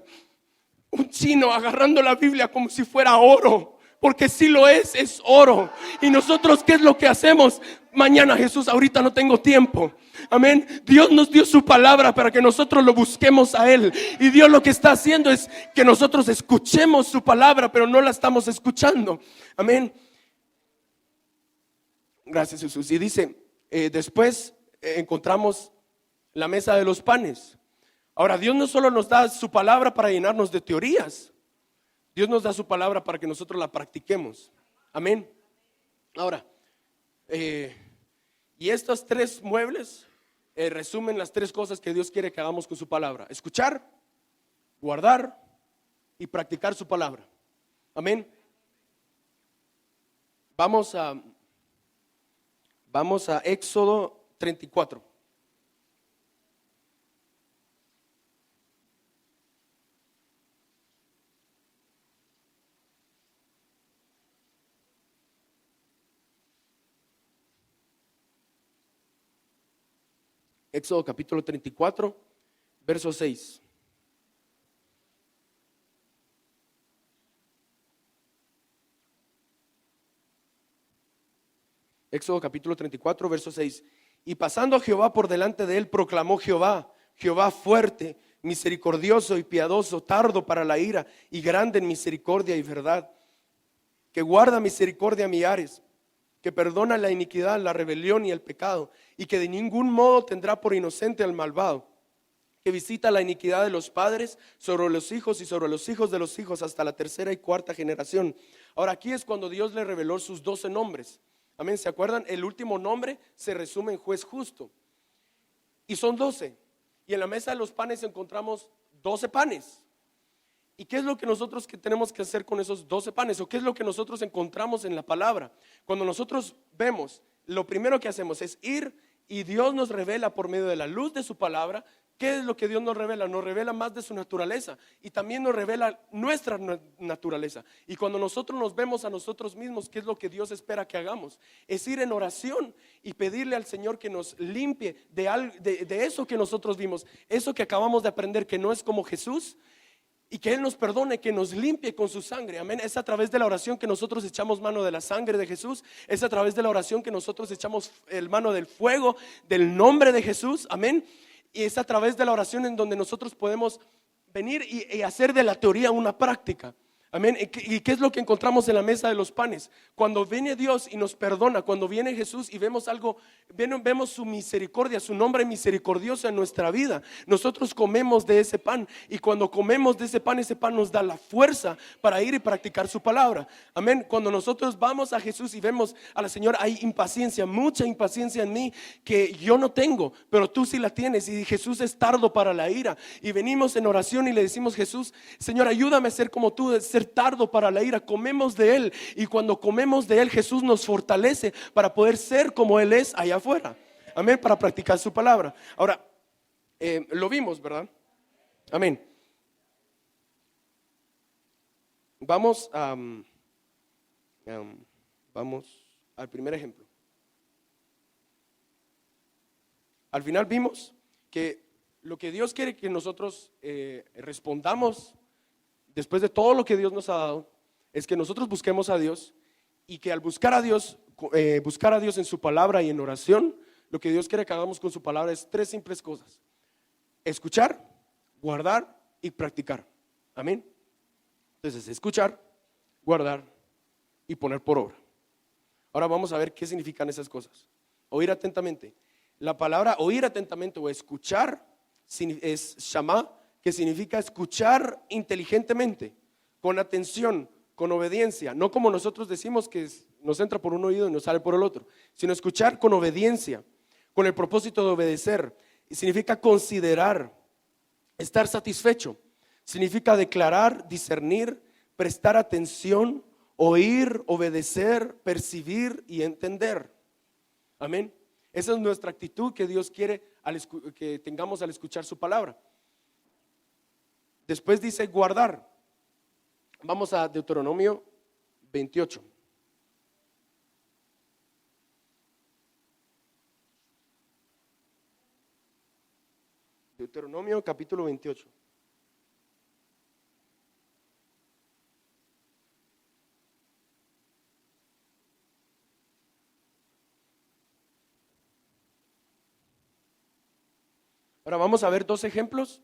Speaker 1: Un chino agarrando la Biblia como si fuera oro, porque si lo es oro. Y nosotros, ¿qué es lo que hacemos? Mañana, Jesús, ahorita no tengo tiempo. Amén. Dios nos dio su palabra para que nosotros lo busquemos a Él. Y Dios lo que está haciendo es que nosotros escuchemos su palabra, pero no la estamos escuchando. Amén. Gracias, Jesús. Y dice, después encontramos la mesa de los panes. Ahora, Dios no solo nos da su palabra para llenarnos de teorías. Dios nos da su palabra para que nosotros la practiquemos. Amén. Ahora, y estos tres muebles resumen las tres cosas que Dios quiere que hagamos con su palabra: escuchar, guardar y practicar su palabra. Amén. Vamos a Éxodo 34. Éxodo capítulo 34, verso 6. Éxodo capítulo 34, verso 6. Y pasando a Jehová por delante de él, proclamó Jehová: Jehová fuerte, misericordioso y piadoso, tardo para la ira y grande en misericordia y verdad, que guarda misericordia a millares, que perdona la iniquidad, la rebelión y el pecado, y que de ningún modo tendrá por inocente al malvado, que visita la iniquidad de los padres sobre los hijos y sobre los hijos de los hijos hasta la tercera y cuarta generación. Ahora, aquí es cuando Dios le reveló sus 12 nombres. Amén, ¿se acuerdan? El último nombre se resume en juez justo, y son 12. Y en la mesa de los panes encontramos 12 panes. ¿Y qué es lo que nosotros tenemos que hacer con esos 12 panes? ¿O qué es lo que nosotros encontramos en la palabra? Cuando nosotros vemos, lo primero que hacemos es ir, y Dios nos revela por medio de la luz de su palabra. ¿Qué es lo que Dios nos revela? Nos revela más de su naturaleza, y también nos revela nuestra naturaleza. Y cuando nosotros nos vemos a nosotros mismos, ¿qué es lo que Dios espera que hagamos? Es ir en oración y pedirle al Señor que nos limpie de eso que nosotros vimos, eso que acabamos de aprender que no es como Jesús. y que Él nos perdone, que nos limpie con su sangre. Amén. Es a través de la oración que nosotros echamos mano de la sangre de Jesús. Es a través de la oración que nosotros echamos el mano del fuego del nombre de Jesús. Amén. Y es a través de la oración en donde nosotros podemos venir y hacer de la teoría una práctica. Amén. ¿Y qué es lo que encontramos en la mesa de los panes? Cuando viene Dios y nos perdona, cuando viene Jesús y vemos algo, vemos su misericordia, su nombre misericordioso en nuestra vida, nosotros comemos de ese pan, y cuando comemos de ese pan nos da la fuerza para ir y practicar su palabra. Amén. Cuando nosotros vamos a Jesús y vemos a la Señora, hay impaciencia, mucha impaciencia en mí que yo no tengo, pero tú sí la tienes, y Jesús es tardo para la ira, y venimos en oración y le decimos: Jesús, Señor, ayúdame a ser como tú, ser tardo para la ira. Comemos de Él, y cuando comemos de Él, Jesús nos fortalece para poder ser como Él es allá afuera. Amén, para practicar su palabra. Ahora, lo vimos, ¿verdad? Amén. Vamos al primer ejemplo. Al final vimos que lo que Dios quiere que nosotros respondamos después de todo lo que Dios nos ha dado, es que nosotros busquemos a Dios, y que al buscar a Dios en su palabra y en oración, lo que Dios quiere que hagamos con su palabra es tres simples cosas: escuchar, guardar y practicar. Amén. Entonces, escuchar, guardar y poner por obra. Ahora vamos a ver qué significan esas cosas. Oír atentamente. La palabra oír atentamente o escuchar es shamá, que significa escuchar inteligentemente, con atención, con obediencia, no como nosotros decimos que nos entra por un oído y nos sale por el otro, sino escuchar con obediencia, con el propósito de obedecer. Y significa considerar, estar satisfecho, significa declarar, discernir, prestar atención, oír, obedecer, percibir y entender. Amén. Esa es nuestra actitud que Dios quiere que tengamos al escuchar su palabra. Después dice guardar. Vamos a Deuteronomio 28. Deuteronomio capítulo 28. Ahora vamos a ver dos ejemplos.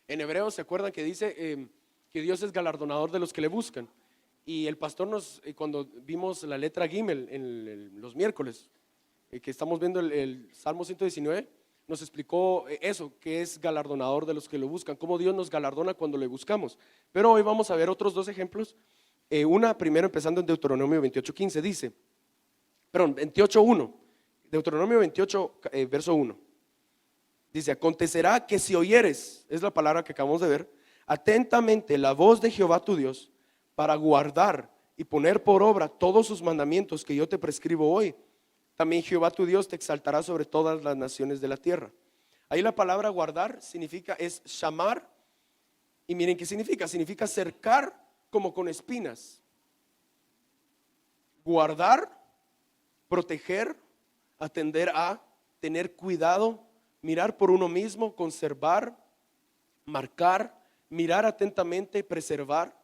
Speaker 1: En Hebreos, ¿se acuerdan que dice que Dios es galardonador de los que le buscan? Y el pastor cuando vimos la letra Gimel en los miércoles, que estamos viendo el Salmo 119, nos explicó eso, que es galardonador de los que lo buscan, cómo Dios nos galardona cuando le buscamos. Pero hoy vamos a ver otros dos ejemplos. Primero empezando en Deuteronomio 28:15, dice, 28:1, Deuteronomio 28, verso 1. Dice: acontecerá que si oyeres, es la palabra que acabamos de ver, atentamente la voz de Jehová tu Dios, para guardar y poner por obra todos sus mandamientos que yo te prescribo hoy, también Jehová tu Dios te exaltará sobre todas las naciones de la tierra. Ahí la palabra guardar es shamar, y miren qué significa. Significa cercar como con espinas. Guardar, proteger, atender a, tener cuidado, mirar por uno mismo, conservar, marcar, mirar atentamente, preservar,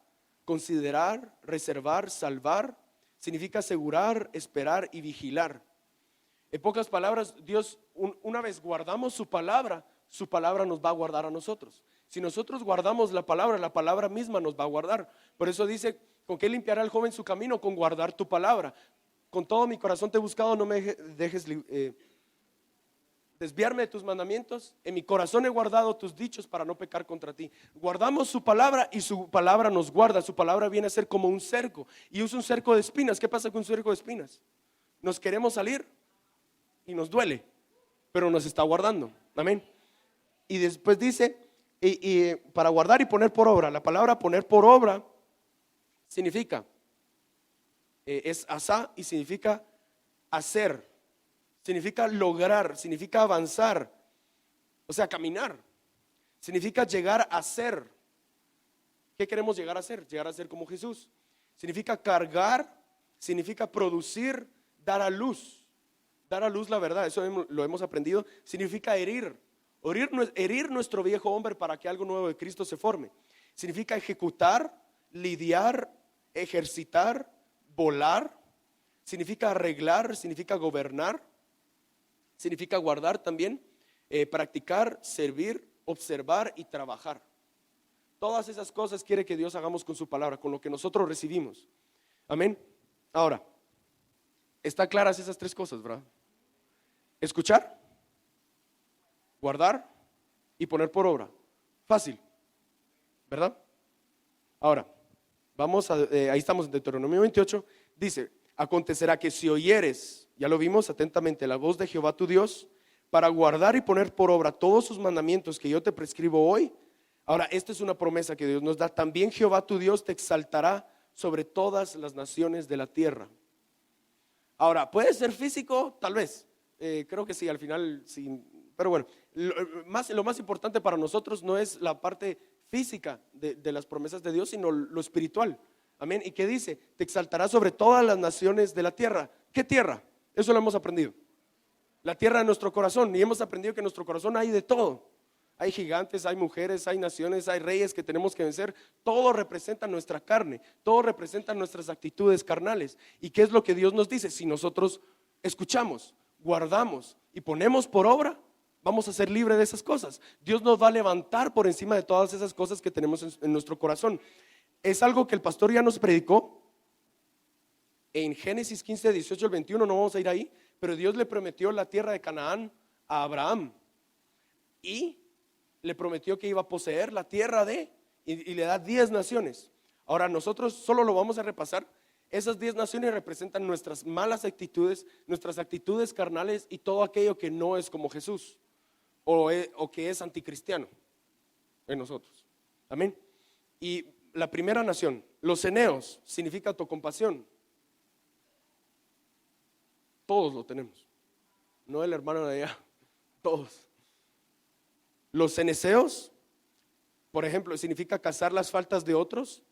Speaker 1: considerar, reservar, salvar. Significa asegurar, esperar y vigilar. En pocas palabras, Dios, una vez guardamos su palabra nos va a guardar a nosotros. Si nosotros guardamos la palabra misma nos va a guardar. Por eso dice: ¿con qué limpiará el joven su camino? Con guardar tu palabra. Con todo mi corazón te he buscado, no me dejes desviarme de tus mandamientos. En mi corazón he guardado tus dichos para no pecar contra ti. Guardamos su palabra y su palabra nos guarda. Su palabra viene a ser como un cerco, y es un cerco de espinas. ¿Qué pasa con un cerco de espinas? Nos queremos salir y nos duele, pero nos está guardando. Amén. Y después dice, para guardar y poner por obra. La palabra poner por obra significa, es asá, y significa hacer. Significa lograr, significa avanzar, o sea, caminar. Significa llegar a ser. ¿Qué queremos llegar a ser? Llegar a ser como Jesús. Significa cargar, significa producir, dar a luz la verdad. Eso lo hemos aprendido. Significa herir Herir nuestro viejo hombre para que algo nuevo de Cristo se forme. Significa ejecutar, lidiar, ejercitar, volar. Significa arreglar, significa gobernar. Significa guardar también, practicar, servir, observar y trabajar. Todas esas cosas quiere que Dios hagamos con su palabra, con lo que nosotros recibimos. Amén. Ahora, ¿están claras esas tres cosas, verdad? Escuchar, guardar y poner por obra. Fácil, ¿verdad? Ahora, ahí estamos en Deuteronomio 28. Dice: acontecerá que si oyeres, ya lo vimos atentamente, la voz de Jehová tu Dios, para guardar y poner por obra todos sus mandamientos que yo te prescribo hoy. Ahora, esta es una promesa que Dios nos da. También Jehová tu Dios te exaltará sobre todas las naciones de la tierra. Ahora, ¿puede ser físico? Tal vez. Creo que sí, al final sí. Pero bueno, lo más importante para nosotros no es la parte física de las promesas de Dios, sino lo espiritual. Amén. ¿Y qué dice? Te exaltará sobre todas las naciones de la tierra. ¿Qué tierra? Eso lo hemos aprendido. La tierra de nuestro corazón. Y hemos aprendido que en nuestro corazón hay de todo. Hay gigantes, hay mujeres, hay naciones, hay reyes que tenemos que vencer. Todo representa nuestra carne. Todo representa nuestras actitudes carnales. ¿Y qué es lo que Dios nos dice? Si nosotros escuchamos, guardamos y ponemos por obra, vamos a ser libres de esas cosas. Dios nos va a levantar por encima de todas esas cosas que tenemos en nuestro corazón. Es algo que el pastor ya nos predicó en Génesis 15, 18 al 21, no vamos a ir ahí, pero Dios le prometió la tierra de Canaán a Abraham y le prometió que iba a poseer la tierra y le da 10 naciones. Ahora nosotros solo lo vamos a repasar. Esas 10 naciones representan nuestras malas actitudes, nuestras actitudes carnales y todo aquello que no es como Jesús o que es anticristiano en nosotros. Amén. Y la primera nación, los eneos, significa autocompasión. Todos lo tenemos, no el hermano de allá, todos. Los ceneseos, por ejemplo, significa cazar las faltas de otros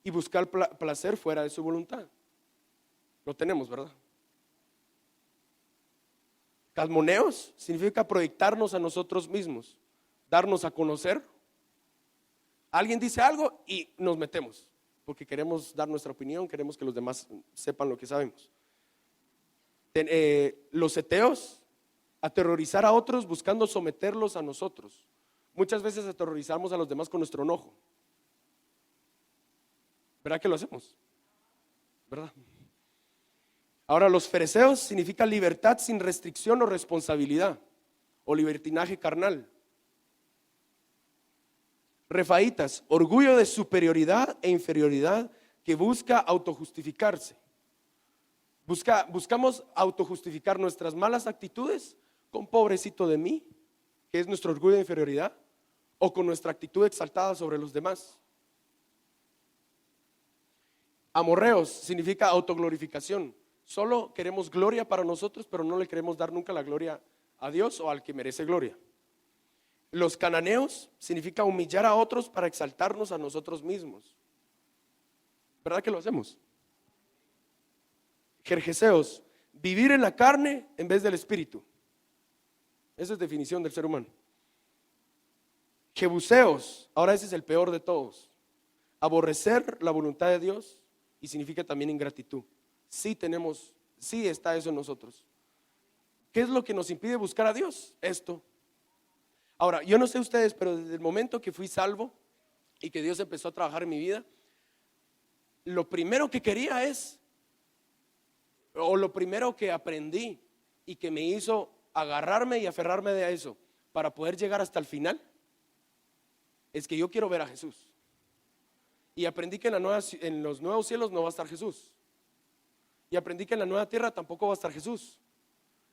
Speaker 1: y buscar placer fuera de su voluntad. Lo tenemos, ¿verdad? Calmoneos significa proyectarnos a nosotros mismos, darnos a conocer. Alguien dice algo y nos metemos, porque queremos dar nuestra opinión, queremos que los demás sepan lo que sabemos. Los eteos, aterrorizar a otros buscando someterlos a nosotros. Muchas veces aterrorizamos a los demás con nuestro enojo. ¿Verdad que lo hacemos? ¿Verdad? Ahora, los fereceos significa libertad sin restricción o responsabilidad, o libertinaje carnal. Refaitas, orgullo de superioridad e inferioridad que busca autojustificarse. Buscamos autojustificar nuestras malas actitudes con pobrecito de mí, que es nuestro orgullo de inferioridad, o con nuestra actitud exaltada sobre los demás. Amorreos significa autoglorificación. Solo queremos gloria para nosotros, pero no le queremos dar nunca la gloria a Dios o al que merece gloria. Los cananeos significa humillar a otros para exaltarnos a nosotros mismos. ¿Verdad que lo hacemos? Gergeseos, vivir en la carne en vez del espíritu. Esa es definición del ser humano. Jebuseos, ahora ese es el peor de todos. Aborrecer la voluntad de Dios y significa también ingratitud. Sí está eso en nosotros. ¿Qué es lo que nos impide buscar a Dios? Esto. Ahora, yo no sé ustedes, pero desde el momento que fui salvo y que Dios empezó a trabajar en mi vida, lo primero que quería lo primero que aprendí y que me hizo agarrarme y aferrarme de eso para poder llegar hasta el final, es que yo quiero ver a Jesús. Y aprendí que en los nuevos cielos no va a estar Jesús. Y aprendí que en la nueva tierra tampoco va a estar Jesús.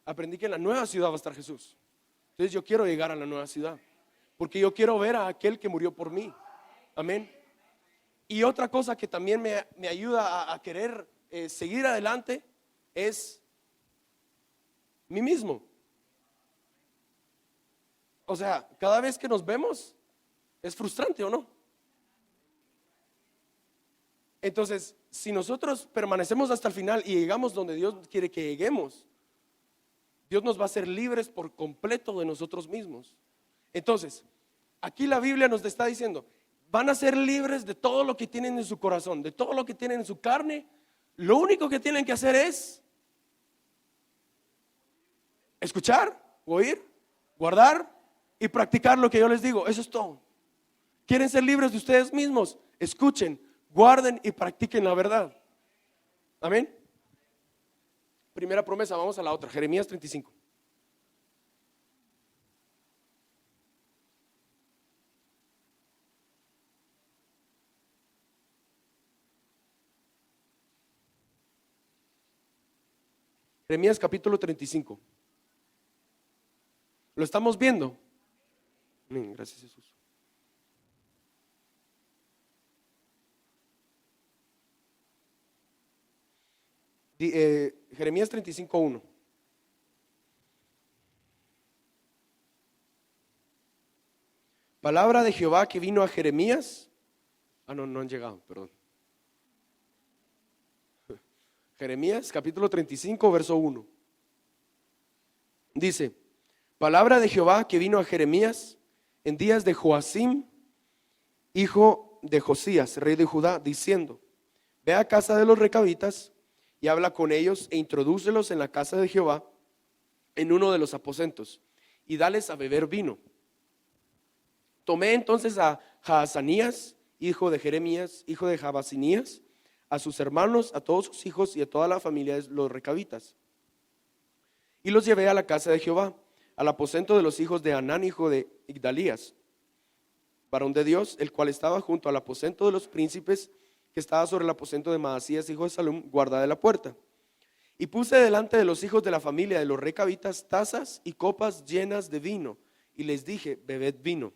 Speaker 1: Aprendí que en la nueva ciudad va a estar Jesús. Entonces yo quiero llegar a la nueva ciudad, porque yo quiero ver a aquel que murió por mí. Amén. Y otra cosa que también me ayuda a querer seguir adelante es mí mismo. O sea, cada vez que nos vemos es frustrante, ¿o no? Entonces, si nosotros permanecemos hasta el final y llegamos donde Dios quiere que lleguemos, Dios nos va a hacer libres por completo de nosotros mismos. Entonces, aquí la Biblia nos está diciendo, van a ser libres de todo lo que tienen en su corazón, de todo lo que tienen en su carne. Lo único que tienen que hacer es escuchar, oír, guardar y practicar lo que yo les digo. Eso es todo. ¿Quieren ser libres de ustedes mismos? Escuchen, guarden y practiquen la verdad. Amén. Primera promesa, vamos a la otra. Jeremías 35. Jeremías capítulo 35. ¿Lo estamos viendo? Amén, gracias Jesús. Jeremías 35:1. Palabra de Jehová que vino a Jeremías. No han llegado, perdón. Jeremías capítulo 35 verso 1. Dice: palabra de Jehová que vino a Jeremías en días de Joacim, hijo de Josías, rey de Judá, diciendo: ve a casa de los recabitas y habla con ellos e introdúcelos en la casa de Jehová, en uno de los aposentos, y dales a beber vino. Tomé entonces a Jaazanías, hijo de Jeremías, hijo de Jabasinías, a sus hermanos, a todos sus hijos y a toda la familia de los recabitas, y los llevé a la casa de Jehová, al aposento de los hijos de Anán, hijo de Igdalías, varón de Dios, el cual estaba junto al aposento de los príncipes, que estaba sobre el aposento de Maasías, hijo de Salum, guarda de la puerta. Y puse delante de los hijos de la familia de los recabitas tazas y copas llenas de vino, y les dije: bebed vino.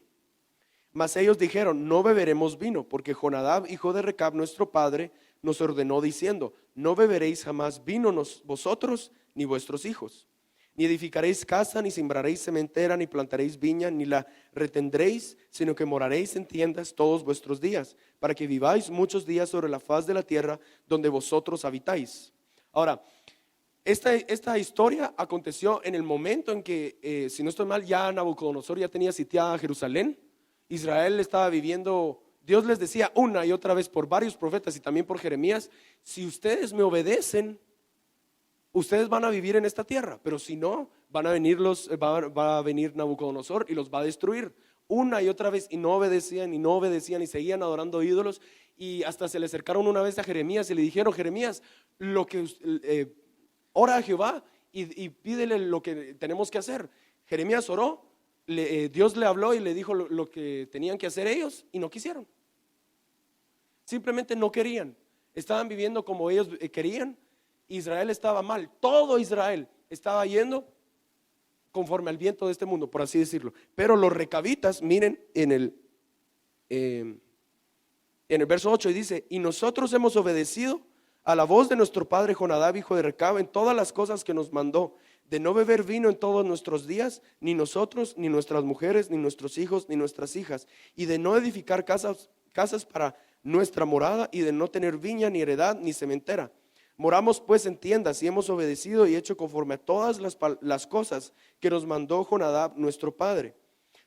Speaker 1: Mas ellos dijeron: no beberemos vino, porque Jonadab, hijo de Recab, nuestro padre, nos ordenó diciendo: no beberéis jamás vino vosotros ni vuestros hijos, ni edificaréis casa, ni sembraréis sementera, ni plantaréis viña, ni la retendréis, sino que moraréis en tiendas todos vuestros días, para que viváis muchos días sobre la faz de la tierra donde vosotros habitáis. Ahora, esta historia aconteció en el momento en que, si no estoy mal, ya Nabucodonosor ya tenía sitiada Jerusalén. Israel estaba viviendo, Dios les decía una y otra vez por varios profetas y también por Jeremías: si ustedes me obedecen, ustedes van a vivir en esta tierra, pero si no, va a venir Nabucodonosor y los va a destruir. Una y otra vez, y no obedecían y seguían adorando ídolos, y hasta se le acercaron una vez a Jeremías y le dijeron: Jeremías, ora a Jehová y pídele lo que tenemos que hacer. Jeremías oró, Dios le habló y le dijo lo que tenían que hacer ellos, y no quisieron. Simplemente no querían, estaban viviendo como ellos querían. Israel estaba mal, todo Israel estaba yendo conforme al viento de este mundo, por así decirlo. Pero los recabitas, miren en el verso 8, y dice: y nosotros hemos obedecido a la voz de nuestro padre Jonadab, hijo de Recab, en todas las cosas que nos mandó, de no beber vino en todos nuestros días, ni nosotros, ni nuestras mujeres, ni nuestros hijos, ni nuestras hijas, y de no edificar casas para nuestra morada, y de no tener viña, ni heredad, ni sementera. Moramos pues en tiendas, y hemos obedecido y hecho conforme a todas las cosas que nos mandó Jonadab nuestro padre.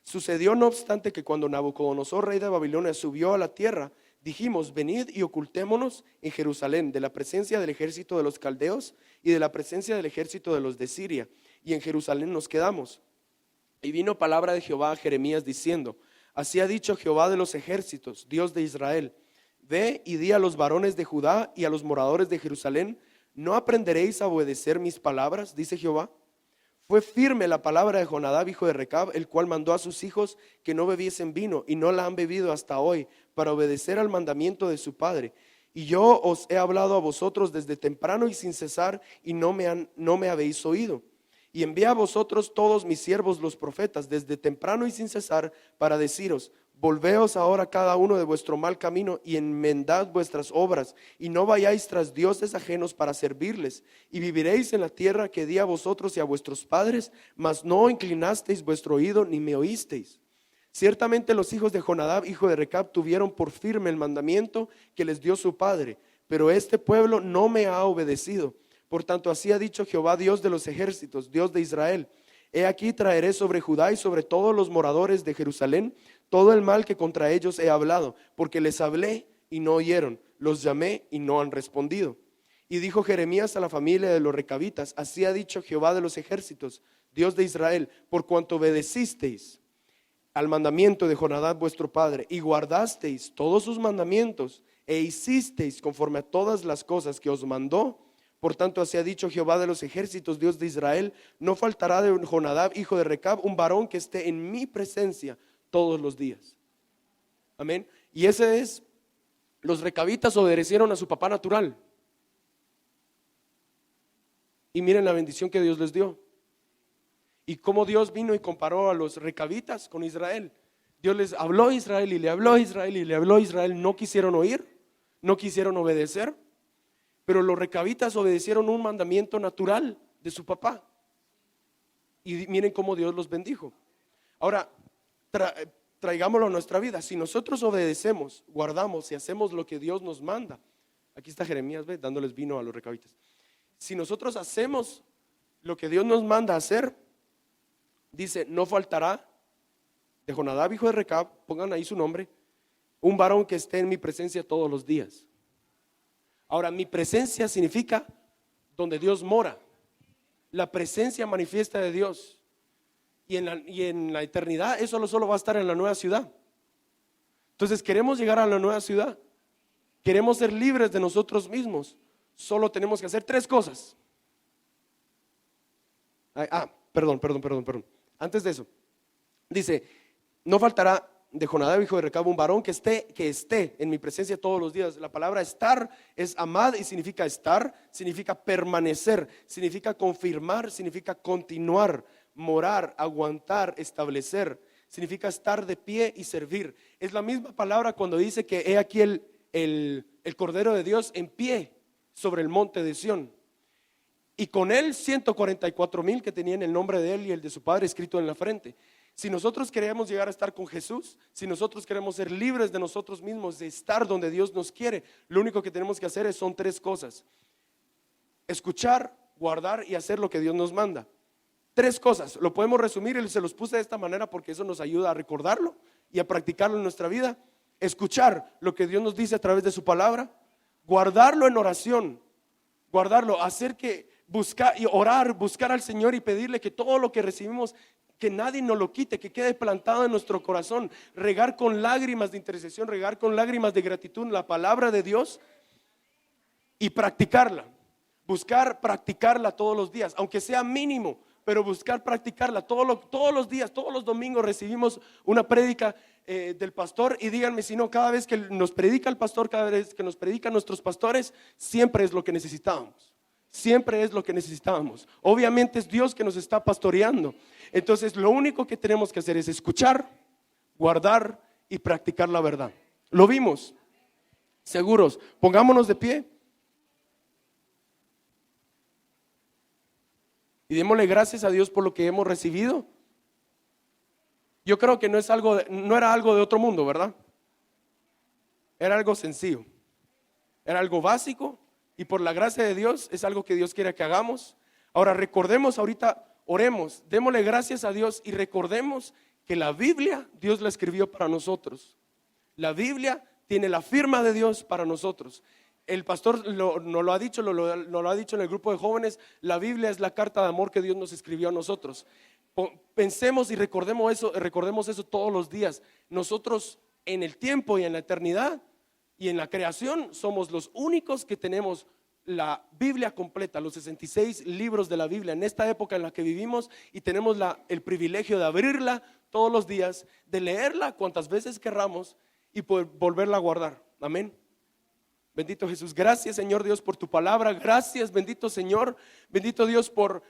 Speaker 1: Sucedió no obstante que cuando Nabucodonosor, rey de Babilonia, subió a la tierra, dijimos: venid y ocultémonos en Jerusalén de la presencia del ejército de los caldeos y de la presencia del ejército de los de Siria, y en Jerusalén nos quedamos. Y vino palabra de Jehová a Jeremías diciendo: así ha dicho Jehová de los ejércitos, Dios de Israel: ve y di a los varones de Judá y a los moradores de Jerusalén: ¿no aprenderéis a obedecer mis palabras? Dice Jehová. Fue firme la palabra de Jonadab, hijo de Recab, el cual mandó a sus hijos que no bebiesen vino, y no la han bebido hasta hoy, para obedecer al mandamiento de su padre. Y yo os he hablado a vosotros desde temprano y sin cesar, y no me habéis oído. Y envié a vosotros todos mis siervos los profetas desde temprano y sin cesar, para deciros: volveos ahora cada uno de vuestro mal camino y enmendad vuestras obras, y no vayáis tras dioses ajenos para servirles, y viviréis en la tierra que di a vosotros y a vuestros padres, mas no inclinasteis vuestro oído ni me oísteis. Ciertamente los hijos de Jonadab, hijo de Recab, tuvieron por firme el mandamiento que les dio su padre, pero este pueblo no me ha obedecido. Por tanto, así ha dicho Jehová, Dios de los ejércitos, Dios de Israel: He aquí traeré sobre Judá y sobre todos los moradores de Jerusalén todo el mal que contra ellos he hablado, porque les hablé y no oyeron, los llamé y no han respondido. Y dijo Jeremías a la familia de los recabitas: así ha dicho Jehová de los ejércitos, Dios de Israel, por cuanto obedecisteis al mandamiento de Jonadab vuestro padre, y guardasteis todos sus mandamientos, e hicisteis conforme a todas las cosas que os mandó, por tanto así ha dicho Jehová de los ejércitos, Dios de Israel, no faltará de Jonadab, hijo de Recab, un varón que esté en mi presencia todos los días. Amén. Y ese es, los recabitas obedecieron a su papá natural. Y miren la bendición que Dios les dio. Y cómo Dios vino y comparó a los recabitas con Israel. Dios les habló a Israel y le habló a Israel y le habló a Israel. No quisieron oír, no quisieron obedecer. Pero los recabitas obedecieron un mandamiento natural de su papá. Y miren cómo Dios los bendijo. Ahora, traigámoslo a nuestra vida. Si nosotros obedecemos, guardamos y hacemos lo que Dios nos manda. Aquí está Jeremías, ¿ve? Dándoles vino a los recabitas. Si nosotros hacemos lo que Dios nos manda hacer, dice, no faltará de Jonadab, hijo de Recab, pongan ahí su nombre, un varón que esté en mi presencia todos los días. Ahora, mi presencia significa donde Dios mora, la presencia manifiesta de Dios. Y en la eternidad eso solo va a estar en la nueva ciudad. Entonces queremos llegar a la nueva ciudad, queremos ser libres de nosotros mismos. Solo tenemos que hacer tres cosas. Perdón. Antes de eso, dice, no faltará de Jonadab, hijo de Recab, un varón que esté en mi presencia todos los días. La palabra estar es amad y significa estar, significa permanecer, significa confirmar, significa continuar, morar, aguantar, establecer, significa estar de pie y servir. Es la misma palabra cuando dice que he aquí el Cordero de Dios en pie sobre el monte de Sión, y con él 144,000 que tenían el nombre de él y el de su padre escrito en la frente. Si nosotros queremos llegar a estar con Jesús, si nosotros queremos ser libres de nosotros mismos, de estar donde Dios nos quiere, lo único que tenemos que hacer son tres cosas: escuchar, guardar y hacer lo que Dios nos manda. Tres cosas, lo podemos resumir y se los puse de esta manera porque eso nos ayuda a recordarlo y a practicarlo en nuestra vida. Escuchar lo que Dios nos dice a través de su palabra, guardarlo en oración, guardarlo, hacer que buscar y orar, buscar al Señor y pedirle que todo lo que recibimos, que nadie nos lo quite, que quede plantado en nuestro corazón, regar con lágrimas de intercesión, regar con lágrimas de gratitud la palabra de Dios y practicarla, buscar practicarla todos los días, aunque sea mínimo, pero buscar practicarla todos los días. Todos los domingos recibimos una prédica del pastor, y díganme si no, cada vez que nos predica el pastor, cada vez que nos predican nuestros pastores, siempre es lo que necesitábamos. Siempre es lo que necesitábamos. Obviamente es Dios que nos está pastoreando. Entonces lo único que tenemos que hacer es escuchar, guardar y practicar la verdad. Lo vimos. Seguros, pongámonos de pie y démosle gracias a Dios por lo que hemos recibido. Yo creo que no era algo de otro mundo, ¿verdad? Era algo sencillo, era algo básico, y por la gracia de Dios es algo que Dios quiere que hagamos. Ahora recordemos, ahorita oremos, démosle gracias a Dios y recordemos que la Biblia Dios la escribió para nosotros. La Biblia tiene la firma de Dios para nosotros. El pastor nos lo ha dicho, lo ha dicho en el grupo de jóvenes. La Biblia es la carta de amor que Dios nos escribió a nosotros. Pensemos y recordemos eso todos los días. Nosotros en el tiempo y en la eternidad y en la creación somos los únicos que tenemos la Biblia completa, los 66 libros de la Biblia en esta época en la que vivimos, y tenemos el privilegio de abrirla todos los días, de leerla cuantas veces querramos y poder volverla a guardar. Amén. Bendito Jesús, gracias Señor Dios por tu palabra, gracias bendito Señor, bendito Dios por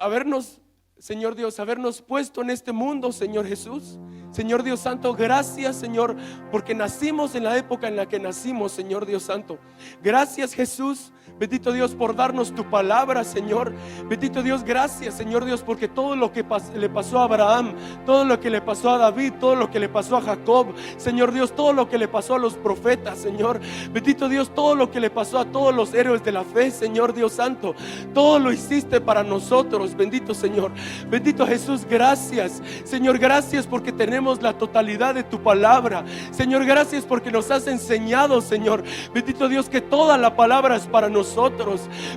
Speaker 1: habernos, Señor Dios, habernos puesto en este mundo, Señor Jesús. Señor Dios Santo, gracias, Señor, porque nacimos en la época en la que nacimos, Señor Dios Santo. Gracias, Jesús. Bendito Dios por darnos tu palabra, Señor. Bendito Dios, gracias, Señor Dios, porque todo lo que le pasó a Abraham, todo lo que le pasó a David, todo lo que le pasó a Jacob, Señor Dios, todo lo que le pasó a los profetas, Señor. Bendito Dios, todo lo que le pasó a todos los héroes de la fe, Señor Dios Santo, todo lo hiciste para nosotros. Bendito Señor, bendito Jesús, gracias, Señor, gracias porque tenemos la totalidad de tu palabra. Señor, gracias porque nos has enseñado, Señor. Bendito Dios, que toda la palabra es para nosotros.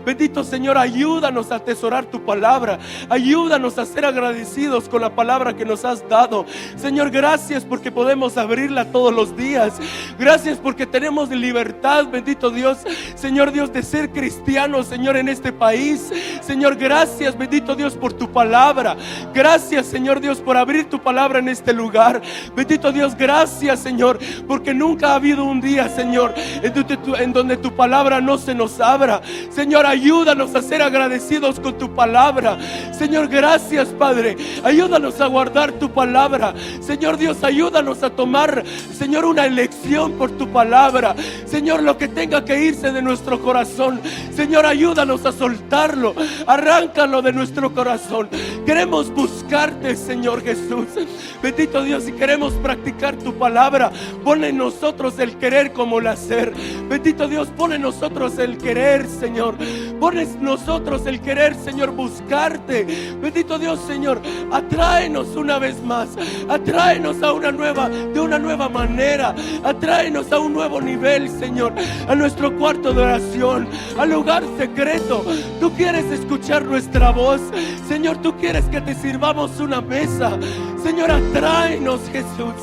Speaker 1: Bendito Señor, ayúdanos a atesorar tu palabra. Ayúdanos a ser agradecidos con la palabra que nos has dado. Señor, gracias porque podemos abrirla todos los días. Gracias porque tenemos libertad, bendito Dios, Señor Dios, de ser cristianos, Señor, en este país. Señor, gracias, bendito Dios, por tu palabra. Gracias, Señor Dios, por abrir tu palabra en este lugar. Bendito Dios, gracias, Señor, porque nunca ha habido un día, Señor, en donde tu palabra no se nos abra. Señor, ayúdanos a ser agradecidos con tu palabra. Señor, gracias, Padre. Ayúdanos a guardar tu palabra. Señor Dios, ayúdanos a tomar, Señor, una elección por tu palabra. Señor, lo que tenga que irse de nuestro corazón, Señor, ayúdanos a soltarlo. Arráncalo de nuestro corazón. Queremos buscarte, Señor Jesús. Bendito Dios, si queremos practicar tu palabra, pon en nosotros el querer como el hacer. Bendito Dios, pon en nosotros el querer, Señor. Pon en nosotros el querer, Señor, buscarte. Bendito Dios, Señor, atráenos una vez más. Atráenos a de una nueva manera. Atráenos a un nuevo nivel, Señor, a nuestro cuarto de oración, al lugar secreto. Tú quieres escuchar nuestra voz, Señor. Tú quieres que te sirvamos una mesa, Señor. Atráenos, Jesús.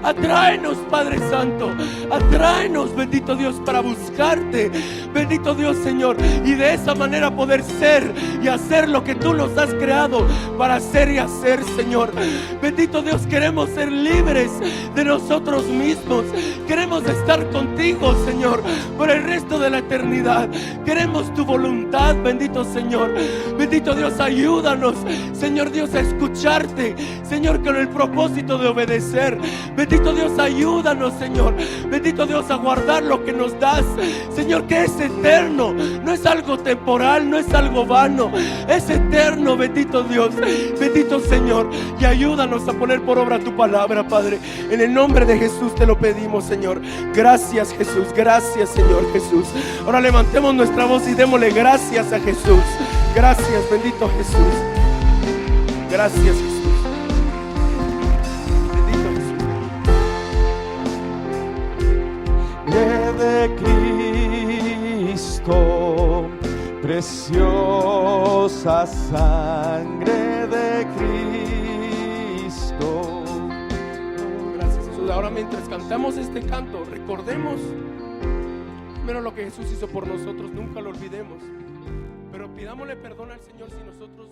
Speaker 1: Atráenos, Padre Santo. Atráenos, bendito Dios, para buscarte, bendito Dios, Señor, y de esa manera poder ser y hacer lo que tú nos has creado para hacer y hacer, Señor. Bendito Dios, queremos ser libres de nosotros mismos. Queremos estar contigo, Señor, por el resto de la eternidad. Queremos tu voluntad, bendito Señor. Bendito Dios, ayúdanos, Señor Dios, a escucharte, Señor, con el propósito de obedecer. Bendito Dios, ayúdanos, Señor. Bendito Dios, a guardar lo que nos das, Señor, que es eterno. No es algo temporal, no es algo vano, es eterno, bendito Dios. Bendito Señor, y ayúdanos a poner por obra tu palabra, Padre. En el nombre de Jesús te lo pedimos, Señor. Gracias, Jesús. Gracias, Señor Jesús. Ahora levantemos nuestra voz y démosle gracias a Jesús. Gracias, bendito Jesús. Gracias, Jesús. Bendito Jesús.
Speaker 2: De Cristo, preciosa sangre de Cristo.
Speaker 1: Gracias, Jesús. Ahora, mientras cantamos este canto, recordemos primero lo que Jesús hizo por nosotros. Nunca lo olvidemos, pero pidámosle perdón al Señor si nosotros